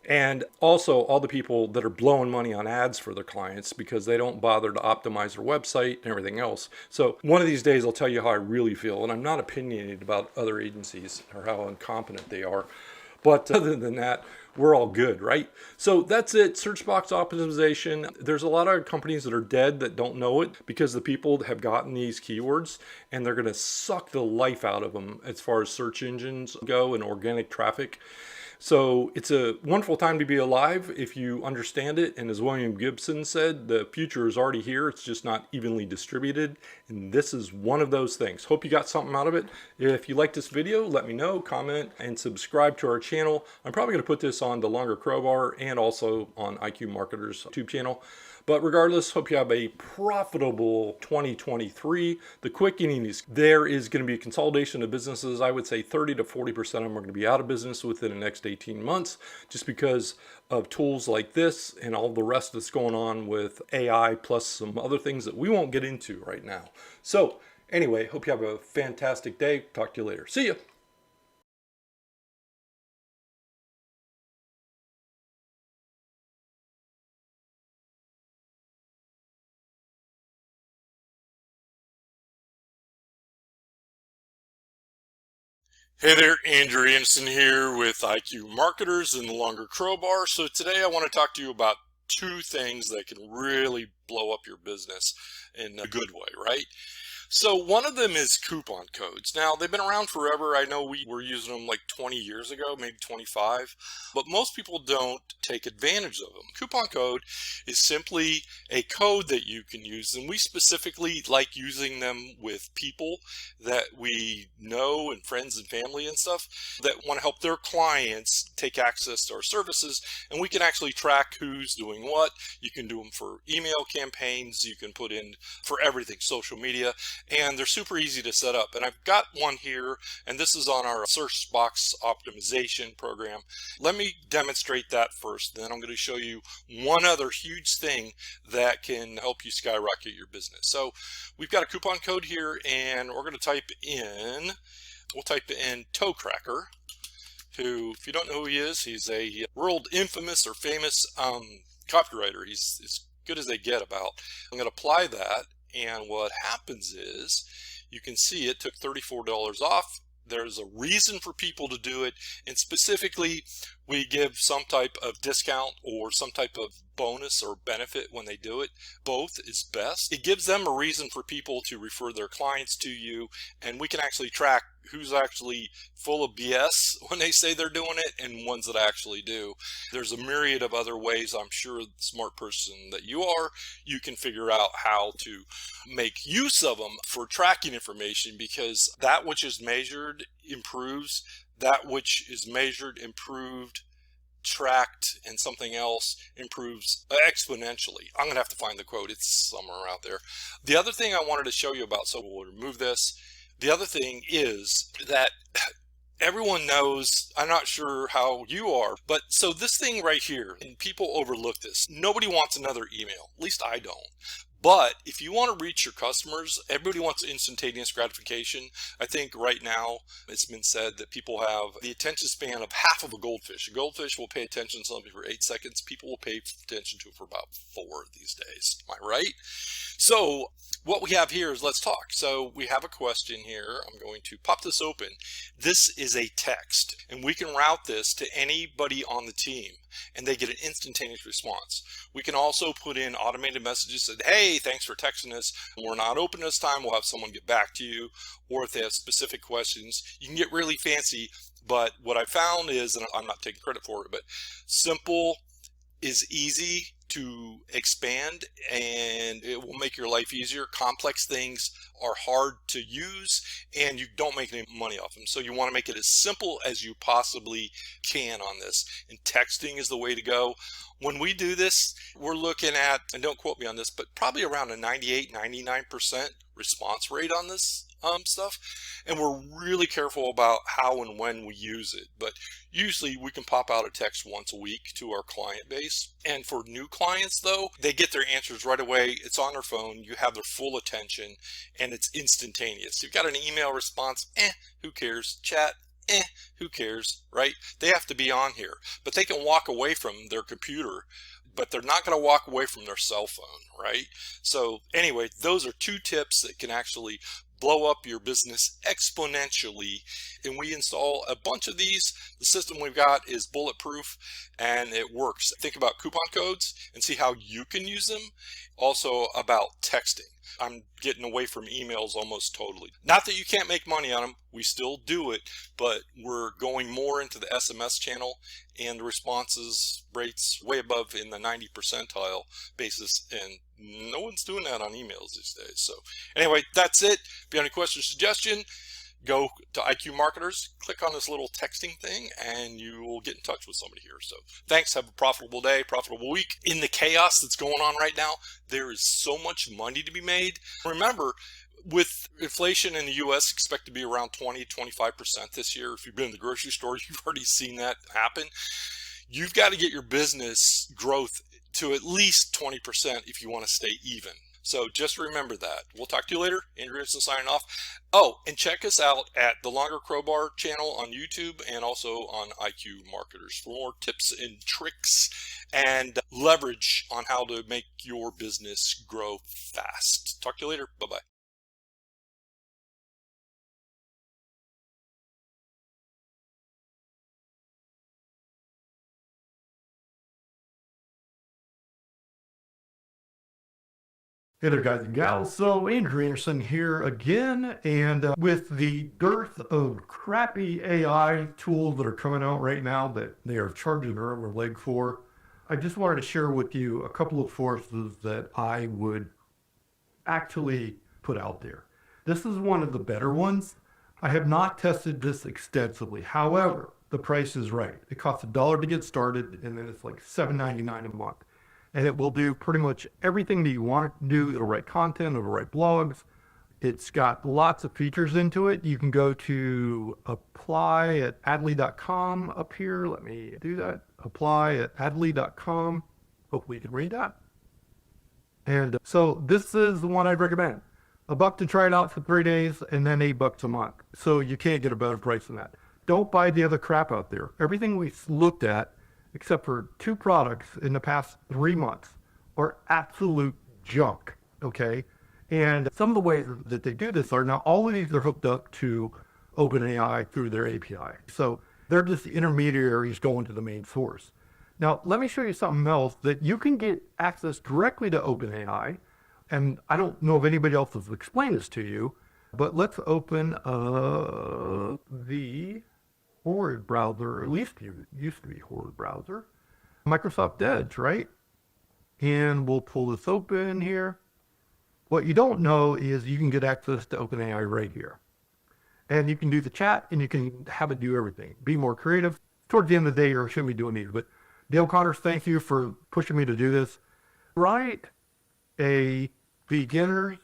And also all the people that are blowing money on ads for their clients because they don't bother to optimize their website and everything else. So one of these days I'll tell you how I really feel, and I'm not opinionated about other agencies or how incompetent they are. But other than that, we're all good, right? So that's it. Search box optimization. There's a lot of companies that are dead that don't know it because the people have gotten these keywords and they're going to suck the life out of them as far as search engines go and organic traffic. So it's a wonderful time to be alive if you understand it. And as William Gibson said, the future is already here. It's just not evenly distributed. And this is one of those things. Hope you got something out of it. If you like this video, let me know, comment, and subscribe to our channel. I'm probably going to put this on the Longer Crowbar and also on IQ Marketers YouTube channel. But regardless, hope you have a profitable 2023. The quickening is there is going to be a consolidation of businesses. I would say 30 to 40% of them are going to be out of business within the next 18 months just because of tools like this and all the rest that's going on with AI plus some other things that we won't get into right now. So anyway, hope you have a fantastic day. Talk to you later. See ya. Hey there, Andrew Anderson here with IQ Marketers and the Longer Crowbar. So today I want to talk to you about 2 things that can really blow up your business in a good way, right? So one of them is coupon codes. Now, they've been around forever. I know we were using them like 20 years ago, maybe 25, but most people don't take advantage of them. Coupon code is simply a code that you can use, and we specifically like using them with people that we know and friends and family and stuff that want to help their clients take access to our services, and we can actually track who's doing what. You can do them for email campaigns, you can put in for everything, social media, and they're super easy to set up. And I've got one here, and this is on our search box optimization program. Let me demonstrate that first, then I'm going to show you one other huge thing that can help you skyrocket your business. So we've got a coupon code here, and we're going to we'll type in Toe Cracker, who, if you don't know who he is, he's a world infamous or famous copywriter. He's as good as they get about. I'm going to apply that. And what happens is, you can see it took $34 off. There's a reason for people to do it, and specifically we give some type of discount or some type of bonus or benefit when they do it. Both is best. It gives them a reason for people to refer their clients to you, and we can actually track who's actually full of BS when they say they're doing it and ones that actually do. There's a myriad of other ways, I'm sure, the smart person that you are, you can figure out how to make use of them for tracking information, because that which is measured improves, that which is measured, improved, tracked, and something else improves exponentially. I'm gonna have to find the quote, it's somewhere out there. The other thing I wanted to show you about, so we'll remove this. The other thing is that everyone knows, I'm not sure how you are, but so this thing right here, and people overlook this, nobody wants another email, at least I don't. But if you want to reach your customers, everybody wants instantaneous gratification. I think right now it's been said that people have the attention span of half of a goldfish. A goldfish will pay attention to something for 8 seconds. People will pay attention to it for about 4 these days. Am I right? So what we have here is, let's talk. So we have a question here. I'm going to pop this open. This is a text, and we can route this to anybody on the team, and they get an instantaneous response. We can also put in automated messages that, hey, thanks for texting us. We're not open this time. We'll have someone get back to you. Or if they have specific questions, you can get really fancy. But what I found is, and I'm not taking credit for it, but simple is easy to expand, and it will make your life easier. Complex things are hard to use, and you don't make any money off them. So you want to make it as simple as you possibly can on this, and texting is the way to go. When we do this, we're looking at, and don't quote me on this, but probably around a 98-99% response rate on this stuff, and we're really careful about how and when we use it. But usually we can pop out a text once a week to our client base, and for new clients though, they get their answers right away. It's on their phone, you have their full attention, and it's instantaneous. You've got an email response, who cares? Chat, who cares, right? They have to be on here, but they can walk away from their computer, but they're not going to walk away from their cell phone, right? So anyway, those are 2 tips that can actually blow up your business exponentially. And we install a bunch of these. The system we've got is bulletproof, and it works. Think about coupon codes and see how you can use them. Also about texting. I'm getting away from emails almost totally. Not that you can't make money on them, we still do it, but we're going more into the SMS channel, and the responses rates way above in the 90 percentile basis, and no one's doing that on emails these days. So anyway, that's it. If you have any question or suggestion, go to IQ Marketers, click on this little texting thing, and you will get in touch with somebody here. So thanks, have a profitable day, profitable week. In the chaos that's going on right now, there is so much money to be made. Remember, with inflation in the US expect to be around 20-25% this year. If you've been in the grocery store, you've already seen that happen. You've got to get your business growth to at least 20% if you want to stay even. So just remember that. We'll talk to you later. Andrew Anderson signing off. Oh, and check us out at the Longer Crowbar channel on YouTube, and also on IQ Marketers for more tips and tricks and leverage on how to make your business grow fast. Talk to you later. Bye-bye. Hey there, guys and gals. So Andrew Anderson here again, and with the dearth of crappy AI tools that are coming out right now that they are charging their arm or leg for, I just wanted to share with you a couple of forces that I would actually put out there. This is one of the better ones. I have not tested this extensively. However, the price is right. It costs $1 to get started, and then it's like $7.99 a month. And it will do pretty much everything that you want it to do. It'll write content, it'll write blogs. It's got lots of features into it. You can go to apply at adley.com up here. Let me do that. Apply at adley.com. Hopefully you can read that. And so this is the one I'd recommend. $1 to try it out for 3 days, and then $8 a month. So you can't get a better price than that. Don't buy the other crap out there. Everything we've looked at, except for 2 products in the past 3 months, are absolute junk, okay? And some of the ways that they do this are, now all of these are hooked up to OpenAI through their API. So They're just the intermediaries going to the main source. Now, let me show you something else that you can get access directly to OpenAI. And I don't know if anybody else has explained this to you, but let's open the Horrid browser, or at least it used to be Horrid browser, Microsoft Edge, right? And we'll pull this open here. What you don't know is you can get access to OpenAI right here. And you can do the chat and you can have it do everything. Be more creative. Towards the end of the day, you shouldn't be doing these, but Dale Connors, thank you for pushing me to do this. Write a beginner's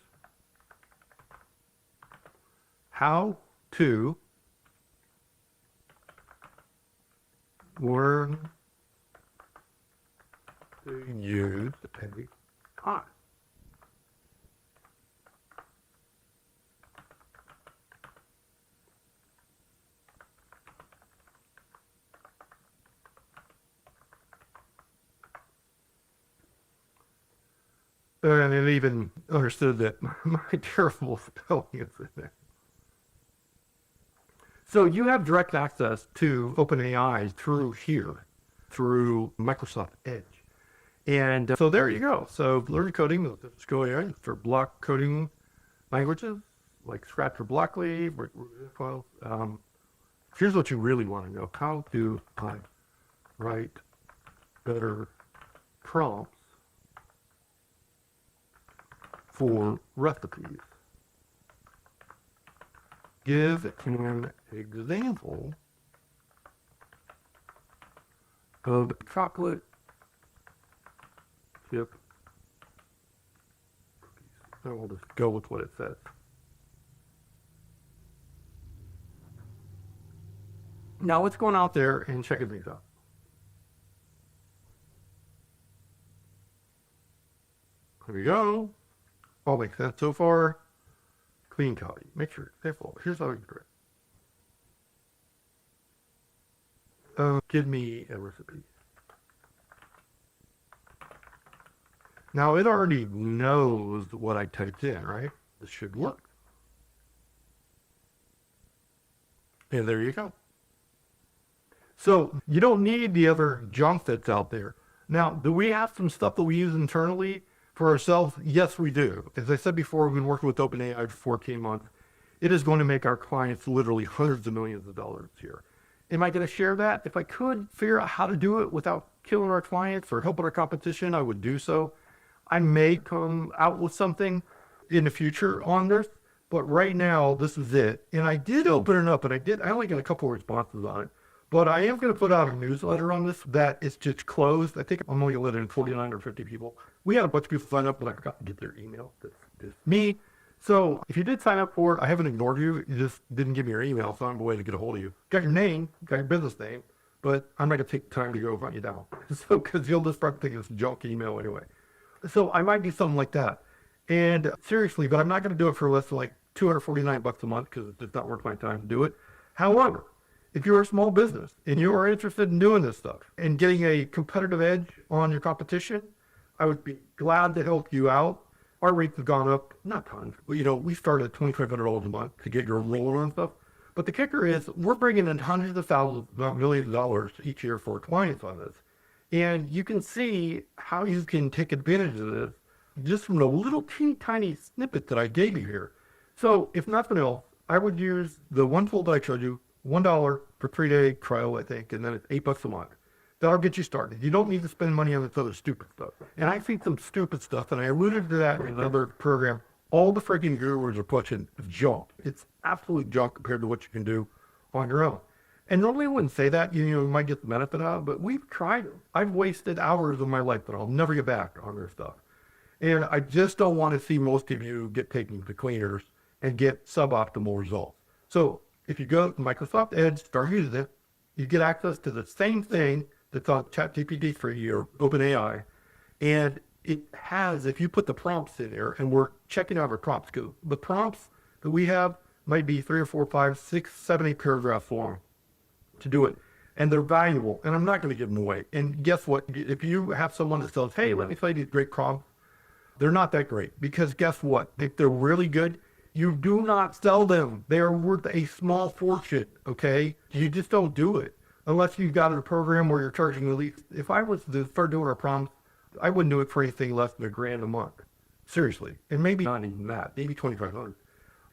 how to learn to use AI. And it even understood that my terrible spelling is in there. So you have direct access to OpenAI through here, through Microsoft Edge. And so there you go. So learn coding, let's go here for block coding languages, like Scratch or Blockly. Here's what you really want to know. How do I write better prompts for recipes? Give an example of chocolate chip cookies. And we'll just go with what it says. Now let's go out there and check things out. Here we go. All makes sense so far. Clean copy. Make sure it's full. Here's how you do it. Give me a recipe. Now it already knows what I typed in, right? This should work. And there you go. So you don't need the other junk that's out there. Now, do we have some stuff that we use internally for ourselves? Yes, we do. As I said before, we've been working with OpenAI for 14 months. It is going to make our clients literally hundreds of millions of dollars here. Am I going to share that? If I could figure out how to do it without killing our clients or helping our competition, I would do so. I may come out with something in the future on this, but right now, this is it. And I did open it up, and I only got a couple of responses on it. But I am going to put out a newsletter on this that is just closed. I think I'm only going to let in 49 or 50 people. We had a bunch of people sign up, but I forgot to get their email. That's me. So if you did sign up for it, I haven't ignored you. You just didn't give me your email, so I have a way to get a hold of you. Got your name, got your business name, but I'm not going to take time to go run you down. So, because you'll just start thinking it's a junk email anyway. So I might do something like that. And seriously, but I'm not going to do it for less than like $249 a month because it's just not worth my time to do it. However, if you're a small business and you are interested in doing this stuff and getting a competitive edge on your competition, I would be glad to help you out. Our rates have gone up, not tons, but we started at $2,500 a month to get your roller and stuff. But the kicker is we're bringing in hundreds of thousands, not millions of dollars each year for clients on this. And you can see how you can take advantage of this just from the little teeny tiny snippet that I gave you here. So if nothing else, I would use the one tool that I showed you, $1 for 3-day trial, I think, and then it's $8 a month. That'll get you started. You don't need to spend money on this other stupid stuff. And I see some stupid stuff, and I alluded to that in another program. All the freaking gurus are pushing junk. It's absolute junk compared to what you can do on your own. And normally I wouldn't say that. You might get the benefit out of it, but we've tried it. I've wasted hours of my life that I'll never get back on this stuff. And I just don't want to see most of you get taken to cleaners and get suboptimal results. So if you go to Microsoft Edge, start using it, you get access to the same thing that's on ChatGPT 3 or OpenAI. And it has, if you put the prompts in there, and we're checking out our prompts, because the prompts that we have might be 3 or 4, 5, 6, 7, 8 paragraphs long to do it. And they're valuable, and I'm not going to give them away. And guess what? If you have someone that says, hey, let me play these great prompts, they're not that great. Because guess what? If they're really good, you do not sell them. They are worth a small fortune, okay? You just don't do it. unless you've got a program where you're charging at least, if I was to start doing our prompts, I wouldn't do it for anything less than $1,000 a month. Seriously. And maybe not even that, maybe 2,500.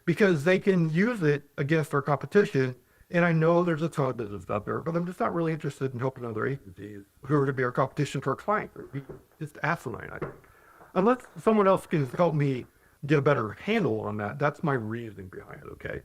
Because they can use it against our competition. And I know there's a ton of business out there, but I'm just not really interested in helping other agencies who are to be our competition for our clients. It's just asinine, I think. Unless someone else can help me get a better handle on that, that's my reasoning behind it, okay?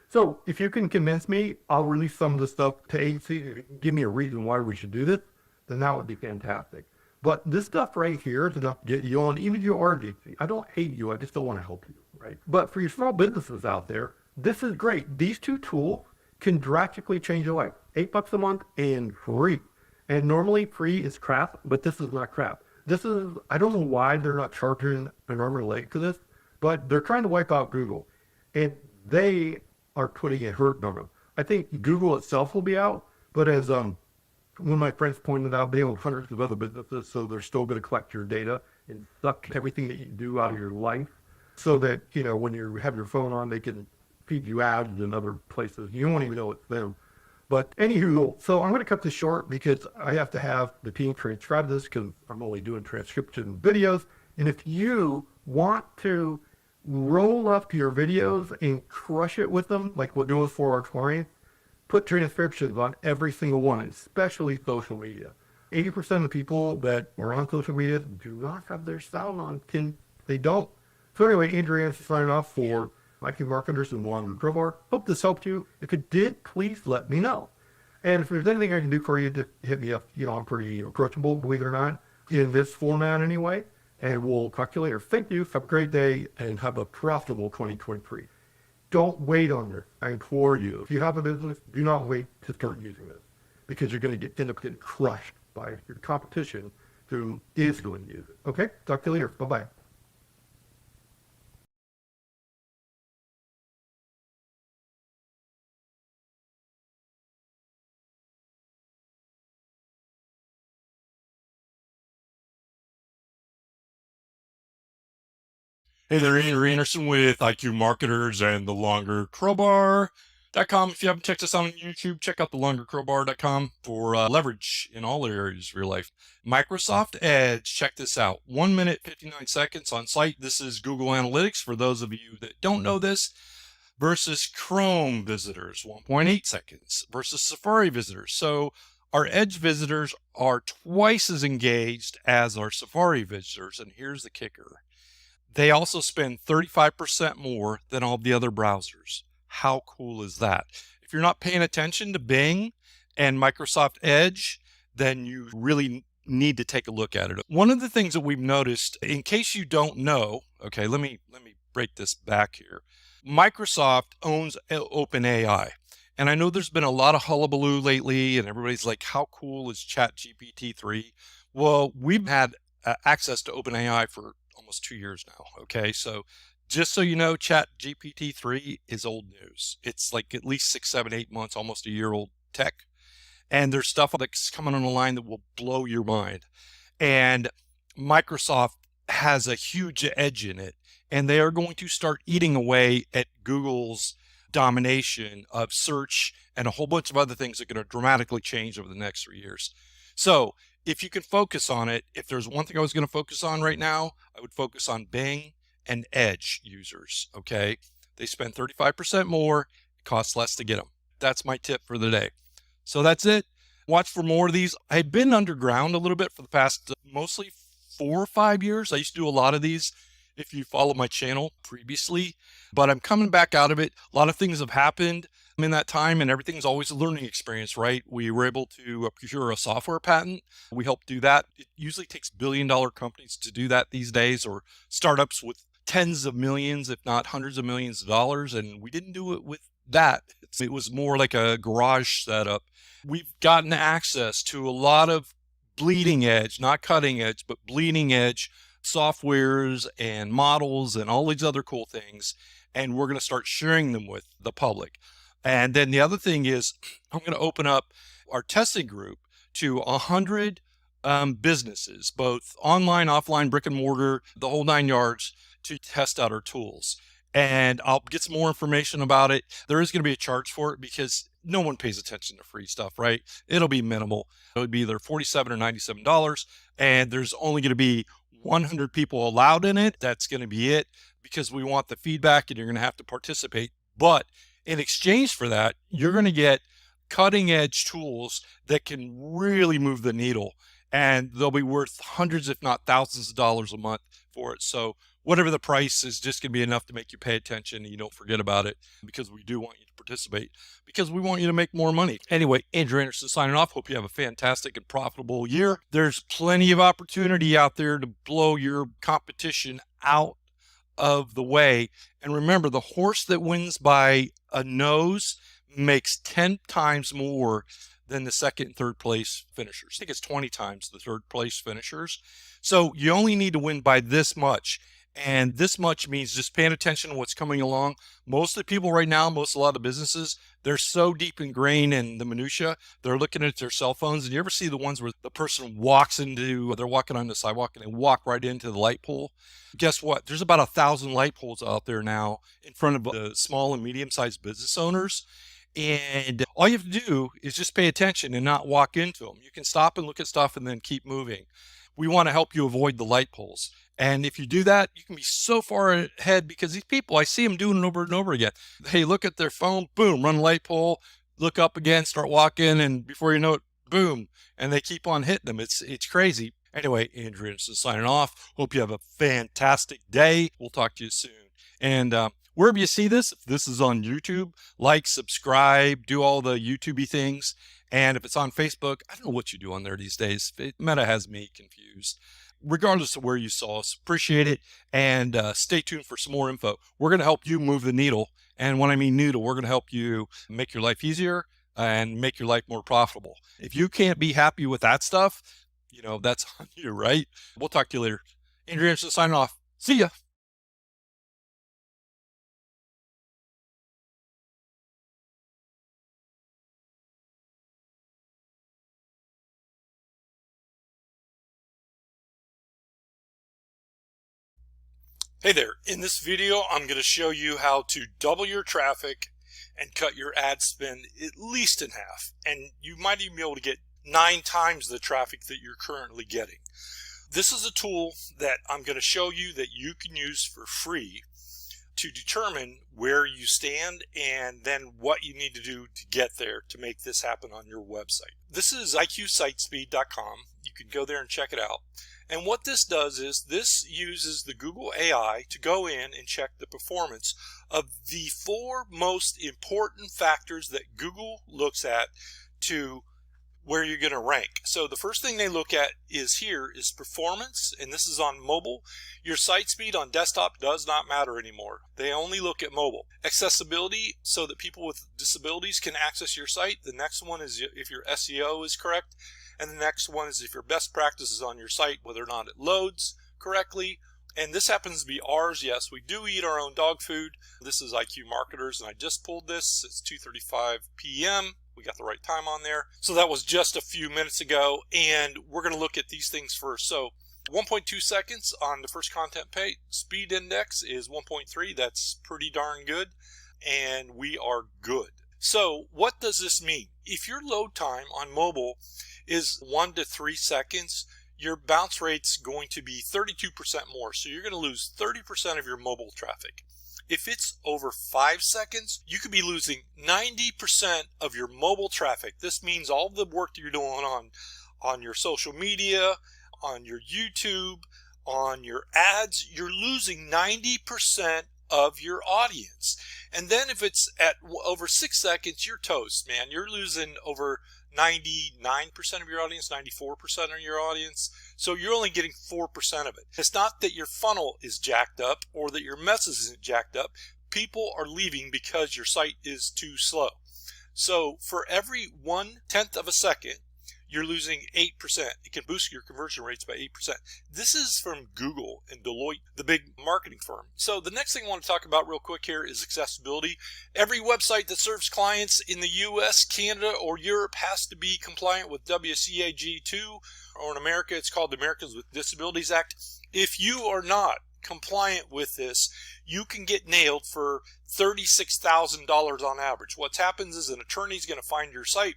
So if you can convince me, I'll release some of the stuff to agencies, give me a reason why we should do this, then that would be fantastic. But this stuff right here is enough to get you on, even if you are an agency. I don't hate you, I just don't want to help you, right? But for your small businesses out there, this is great. These two tools can drastically change your life. $8 a month and free. And normally free is crap, but this is not crap. This is, I don't know why they're not charging an arm and a leg to this, but they're trying to wipe out Google. And they are putting a hurt on them. I think Google itself will be out, but as one of my friends pointed out, they own hundreds of other businesses, so they're still going to collect your data and suck everything that you do out of your life so that, you know, when you have your phone on, they can feed you ads in other places. You won't even know it's them. But anywho, so I'm going to cut this short because I have to have the team transcribe this because I'm only doing transcription videos. And if you want to roll up your videos and crush it with them, like we're doing for our clients, put transcriptions on every single one, especially social media. 80% of the people that are on social media do not have their sound on. They don't. So anyway, Andrew signing off for IQ Marketers and Longer Crowbar. Hope this helped you. If it did, please let me know. And if there's anything I can do for you, just hit me up. You know, I'm pretty approachable, believe it or not, in this format anyway. And we'll talk to you later. Thank you. Have a great day and have a profitable 2023. Don't wait on this. I implore you. If you have a business, do not wait to start using this because you're going to end up getting crushed by your competition who is going to use it. Okay? Talk to you later. Bye-bye. Hey there, Andrew Anderson with IQ Marketers and the Longer Crowbar.com. If you haven't checked us out on YouTube, check out the longercrowbar.com for leverage in all areas of your life. Microsoft Edge, check this out. 1 minute, 59 seconds on site. This is Google Analytics for those of you that don't know this, versus Chrome visitors, 1.8 seconds, versus Safari visitors. So our Edge visitors are twice as engaged as our Safari visitors. And here's the kicker. They also spend 35% more than all the other browsers. How cool is that? If you're not paying attention to Bing and Microsoft Edge, then you really need to take a look at it. One of the things that we've noticed, in case you don't know, okay, let me break this back here. Microsoft owns OpenAI. And I know there's been a lot of hullabaloo lately, and everybody's like, how cool is ChatGPT 3? Well, we've had access to OpenAI for almost 2 years now. Okay. So just so you know, ChatGPT 3 is old news. It's like at least 6, 7, 8 months, almost a year old tech. And there's stuff that's coming on the line that will blow your mind. And Microsoft has a huge edge in it. And they are going to start eating away at Google's domination of search and a whole bunch of other things that are going to dramatically change over the next 3 years. So if you can focus on it, if there's one thing I was going to focus on right now, I would focus on Bing and Edge users, okay? They spend 35% more, it costs less to get them. That's my tip for the day. So that's it. Watch for more of these. I've been underground a little bit for the past mostly 4 or 5 years. I used to do a lot of these if you follow my channel previously, but I'm coming back out of it. A lot of things have happened in that time, and everything's always a learning experience, right? We were able to procure a software patent. We helped do that. It usually takes billion-dollar companies to do that these days, or startups with tens of millions, if not hundreds of millions of dollars. And we didn't do it with that. It was more like a garage setup. We've gotten access to a lot of bleeding edge, not cutting edge, but bleeding edge softwares and models and all these other cool things. And we're going to start sharing them with the public. And then the other thing is I'm going to open up our testing group to 100 businesses, both online, offline, brick and mortar, the whole 9 yards, to test out our tools. And I'll get some more information about it. There is going to be a charge for it because no one pays attention to free stuff, right? It'll be minimal. It'll be either $47 or $97, and there's only going to be 100 people allowed in it. That's going to be it, because we want the feedback and you're going to have to participate. But in exchange for that, you're going to get cutting edge tools that can really move the needle, and they'll be worth hundreds, if not thousands of dollars a month for it. So whatever the price is just going to be enough to make you pay attention and you don't forget about it, because we do want you to participate, because we want you to make more money. Anyway, Andrew Anderson signing off. Hope you have a fantastic and profitable year. There's plenty of opportunity out there to blow your competition out of the way. And remember, the horse that wins by a nose makes 10 times more than the second and third place finishers. I think it's 20 times the third place finishers. So you only need to win by this much. And this much means just paying attention to what's coming along. Most of the people right now, a lot of businesses, they're so deep ingrained in the minutia, they're looking at their cell phones. And you ever see the ones where the person they're walking on the sidewalk and they walk right into the light pole? Guess what? There's about 1,000 light poles out there now in front of the small and medium-sized business owners. And all you have to do is just pay attention and not walk into them. You can stop and look at stuff and then keep moving. We want to help you avoid the light poles. And if you do that, you can be so far ahead, because these people, I see them doing it over and over again. They look at their phone, boom, run a light pole, look up again, start walking, and before you know it, boom, and they keep on hitting them. It's crazy. Anyway, Andrew Anderson signing off. Hope you have a fantastic day. We'll talk to you soon. And wherever you see this, if this is on YouTube, like, subscribe, do all the YouTubey things. And if it's on Facebook, I don't know what you do on there these days. Meta has me confused. Regardless of where you saw us, appreciate it. And stay tuned for some more info. We're going to help you move the needle. And when I mean needle, we're going to help you make your life easier and make your life more profitable. If you can't be happy with that stuff, that's on you, right? We'll talk to you later. Andrew Anderson signing off. See ya. Hey there, in this video I'm going to show you how to double your traffic and cut your ad spend at least in half. And you might even be able to get 9 times the traffic that you're currently getting. This is a tool that I'm going to show you that you can use for free to determine where you stand and then what you need to do to get there to make this happen on your website. This is iqsitespeed.com. You can go there and check it out. And what this does is this uses the Google AI to go in and check the performance of the 4 most important factors that Google looks at to where you're going to rank. So the first thing they look at is performance, and this is on mobile. Your site speed on desktop does not matter anymore. They only look at mobile. Accessibility, so that people with disabilities can access your site. The next one is if your SEO is correct. And the next one is if your best practices on your site, whether or not it loads correctly. And this happens to be ours. Yes, we do eat our own dog food. This is IQ Marketers, and I just pulled this. It's 2:35 p.m. We got the right time on there. So that was just a few minutes ago, and we're going to look at these things first. So 1.2 seconds on the first content page. Speed index is 1.3. That's pretty darn good, and we are good. So what does this mean? If your load time on mobile is 1 to 3 seconds, your bounce rate's going to be 32% more. So you're going to lose 30% of your mobile traffic. If it's over 5 seconds, you could be losing 90% of your mobile traffic. This means all the work that you're doing on your social media, on your YouTube, on your ads, you're losing 90% of your audience. And then if it's at over 6 seconds, you're toast, man. You're losing over 99% of your audience, 94% of your audience. So you're only getting 4% of it. It's not that your funnel is jacked up or that your message isn't jacked up. People are leaving because your site is too slow. So for every 1/10 of a second, you're losing 8%. It can boost your conversion rates by 8%. This is from Google and Deloitte, the big marketing firm. So the next thing I want to talk about real quick here is accessibility. Every website that serves clients in the US, Canada, or Europe has to be compliant with WCAG 2, or in America it's called the Americans with Disabilities Act. If you are not compliant with this, you can get nailed for $36,000 on average. What happens is an attorney is going to find your site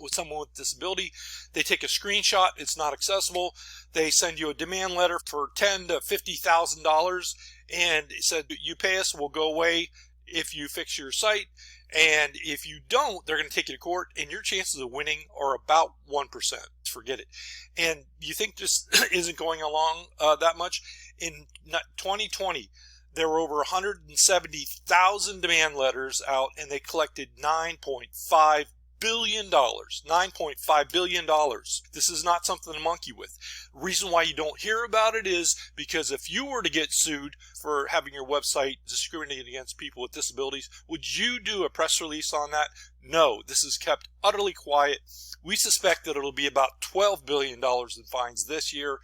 with someone with disability. They take a screenshot, it's not accessible. They send you a demand letter for $10,000 to $50,000 and said, you pay us, we'll go away if you fix your site. And if you don't, they're going to take you to court, and your chances of winning are about 1%. Forget it. And you think this isn't going along that much? In 2020, there were over 170,000 demand letters out, and they collected $9.5 billion. $9.5 billion. This is not something to monkey with. The reason why you don't hear about it is because if you were to get sued for having your website discriminated against people with disabilities, would you do a press release on that? No, this is kept utterly quiet. We suspect that it'll be about $12 billion in fines this year.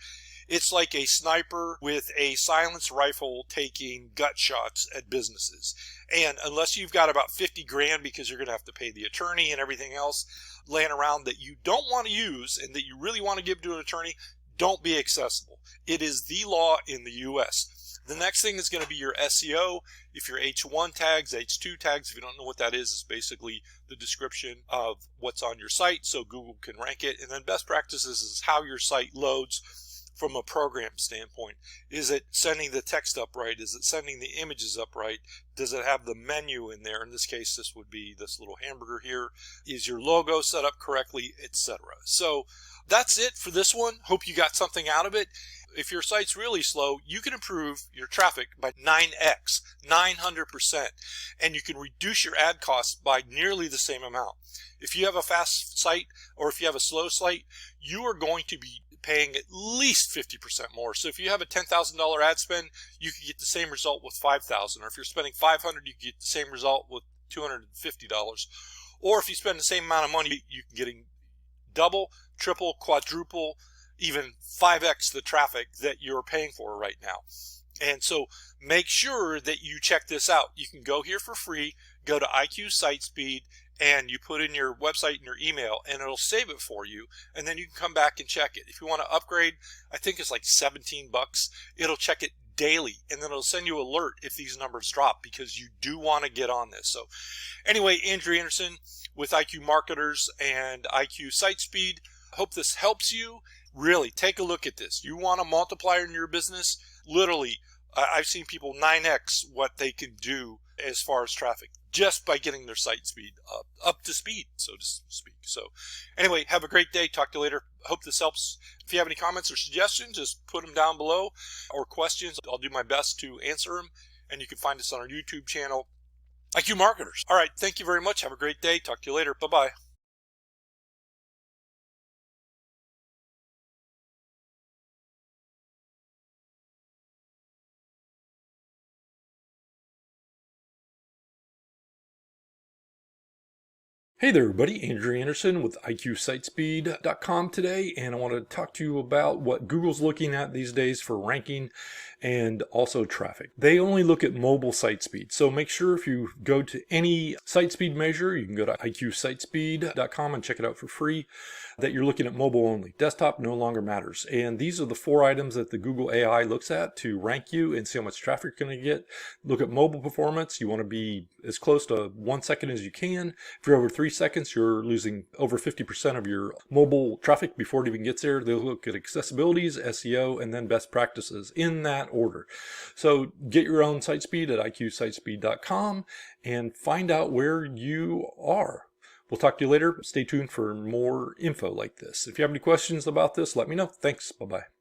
It's like a sniper with a silenced rifle taking gut shots at businesses. And unless you've got about 50 grand because you're going to have to pay the attorney and everything else laying around that you don't want to use and that you really want to give to an attorney, don't be accessible. It is the law in the U.S. The next thing is going to be your SEO. If your H1 tags, H2 tags, if you don't know what that is basically the description of what's on your site so Google can rank it. And then best practices is how your site loads from a program standpoint. Is it sending the text up right? Is it sending the images up right? Does it have the menu in there? In this case, this would be this little hamburger here. Is your logo set up correctly, etc.? So that's it for this one. Hope you got something out of it. If your site's really slow, you can improve your traffic by 9x, 900%, and you can reduce your ad costs by nearly the same amount. If you have a fast site or if you have a slow site, you are going to be paying at least 50% more. So if you have a $10,000 ad spend, you can get the same result with $5,000. Or if you're spending $500, you can get the same result with $250. Or if you spend the same amount of money, you can get double, triple, quadruple, even 5x the traffic that you're paying for right now. And so make sure that you check this out. You can go here for free, go to IQ Site Speed, and you put in your website and your email, and it'll save it for you, and then you can come back and check it. If you want to upgrade, I think it's like $17. It'll check it daily, and then it'll send you an alert if these numbers drop, because you do want to get on this. So anyway, Andrew Anderson with IQ Marketers and IQ Site Speed. Hope this helps you. Really, take a look at this. You want a multiplier in your business? Literally, I've seen people 9x what they can do as far as traffic just by getting their site speed up to speed, so to speak. So anyway, have a great day. Talk to you later. Hope this helps. If you have any comments or suggestions, just put them down below, or questions. I'll do my best to answer them. And you can find us on our YouTube channel, IQ Marketers. All right. Thank you very much. Have a great day. Talk to you later. Bye-bye. Hey there, everybody. Andrew Anderson with IQSitespeed.com today, and I want to talk to you about what Google's looking at these days for ranking and also traffic. They only look at mobile site speed, so make sure if you go to any site speed measure, you can go to IQSitespeed.com and check it out for free, that you're looking at mobile only. Desktop no longer matters. And these are the 4 items that the Google AI looks at to rank you and see how much traffic you're going to get. Look at mobile performance. You want to be as close to 1 second as you can. If you're over 3 seconds, you're losing over 50% of your mobile traffic before it even gets there. They'll look at accessibilities, SEO, and then best practices in that order. So get your own site speed at IQSitespeed.com and find out where you are. We'll talk to you later. Stay tuned for more info like this. If you have any questions about this, let me know. Thanks. Bye-bye.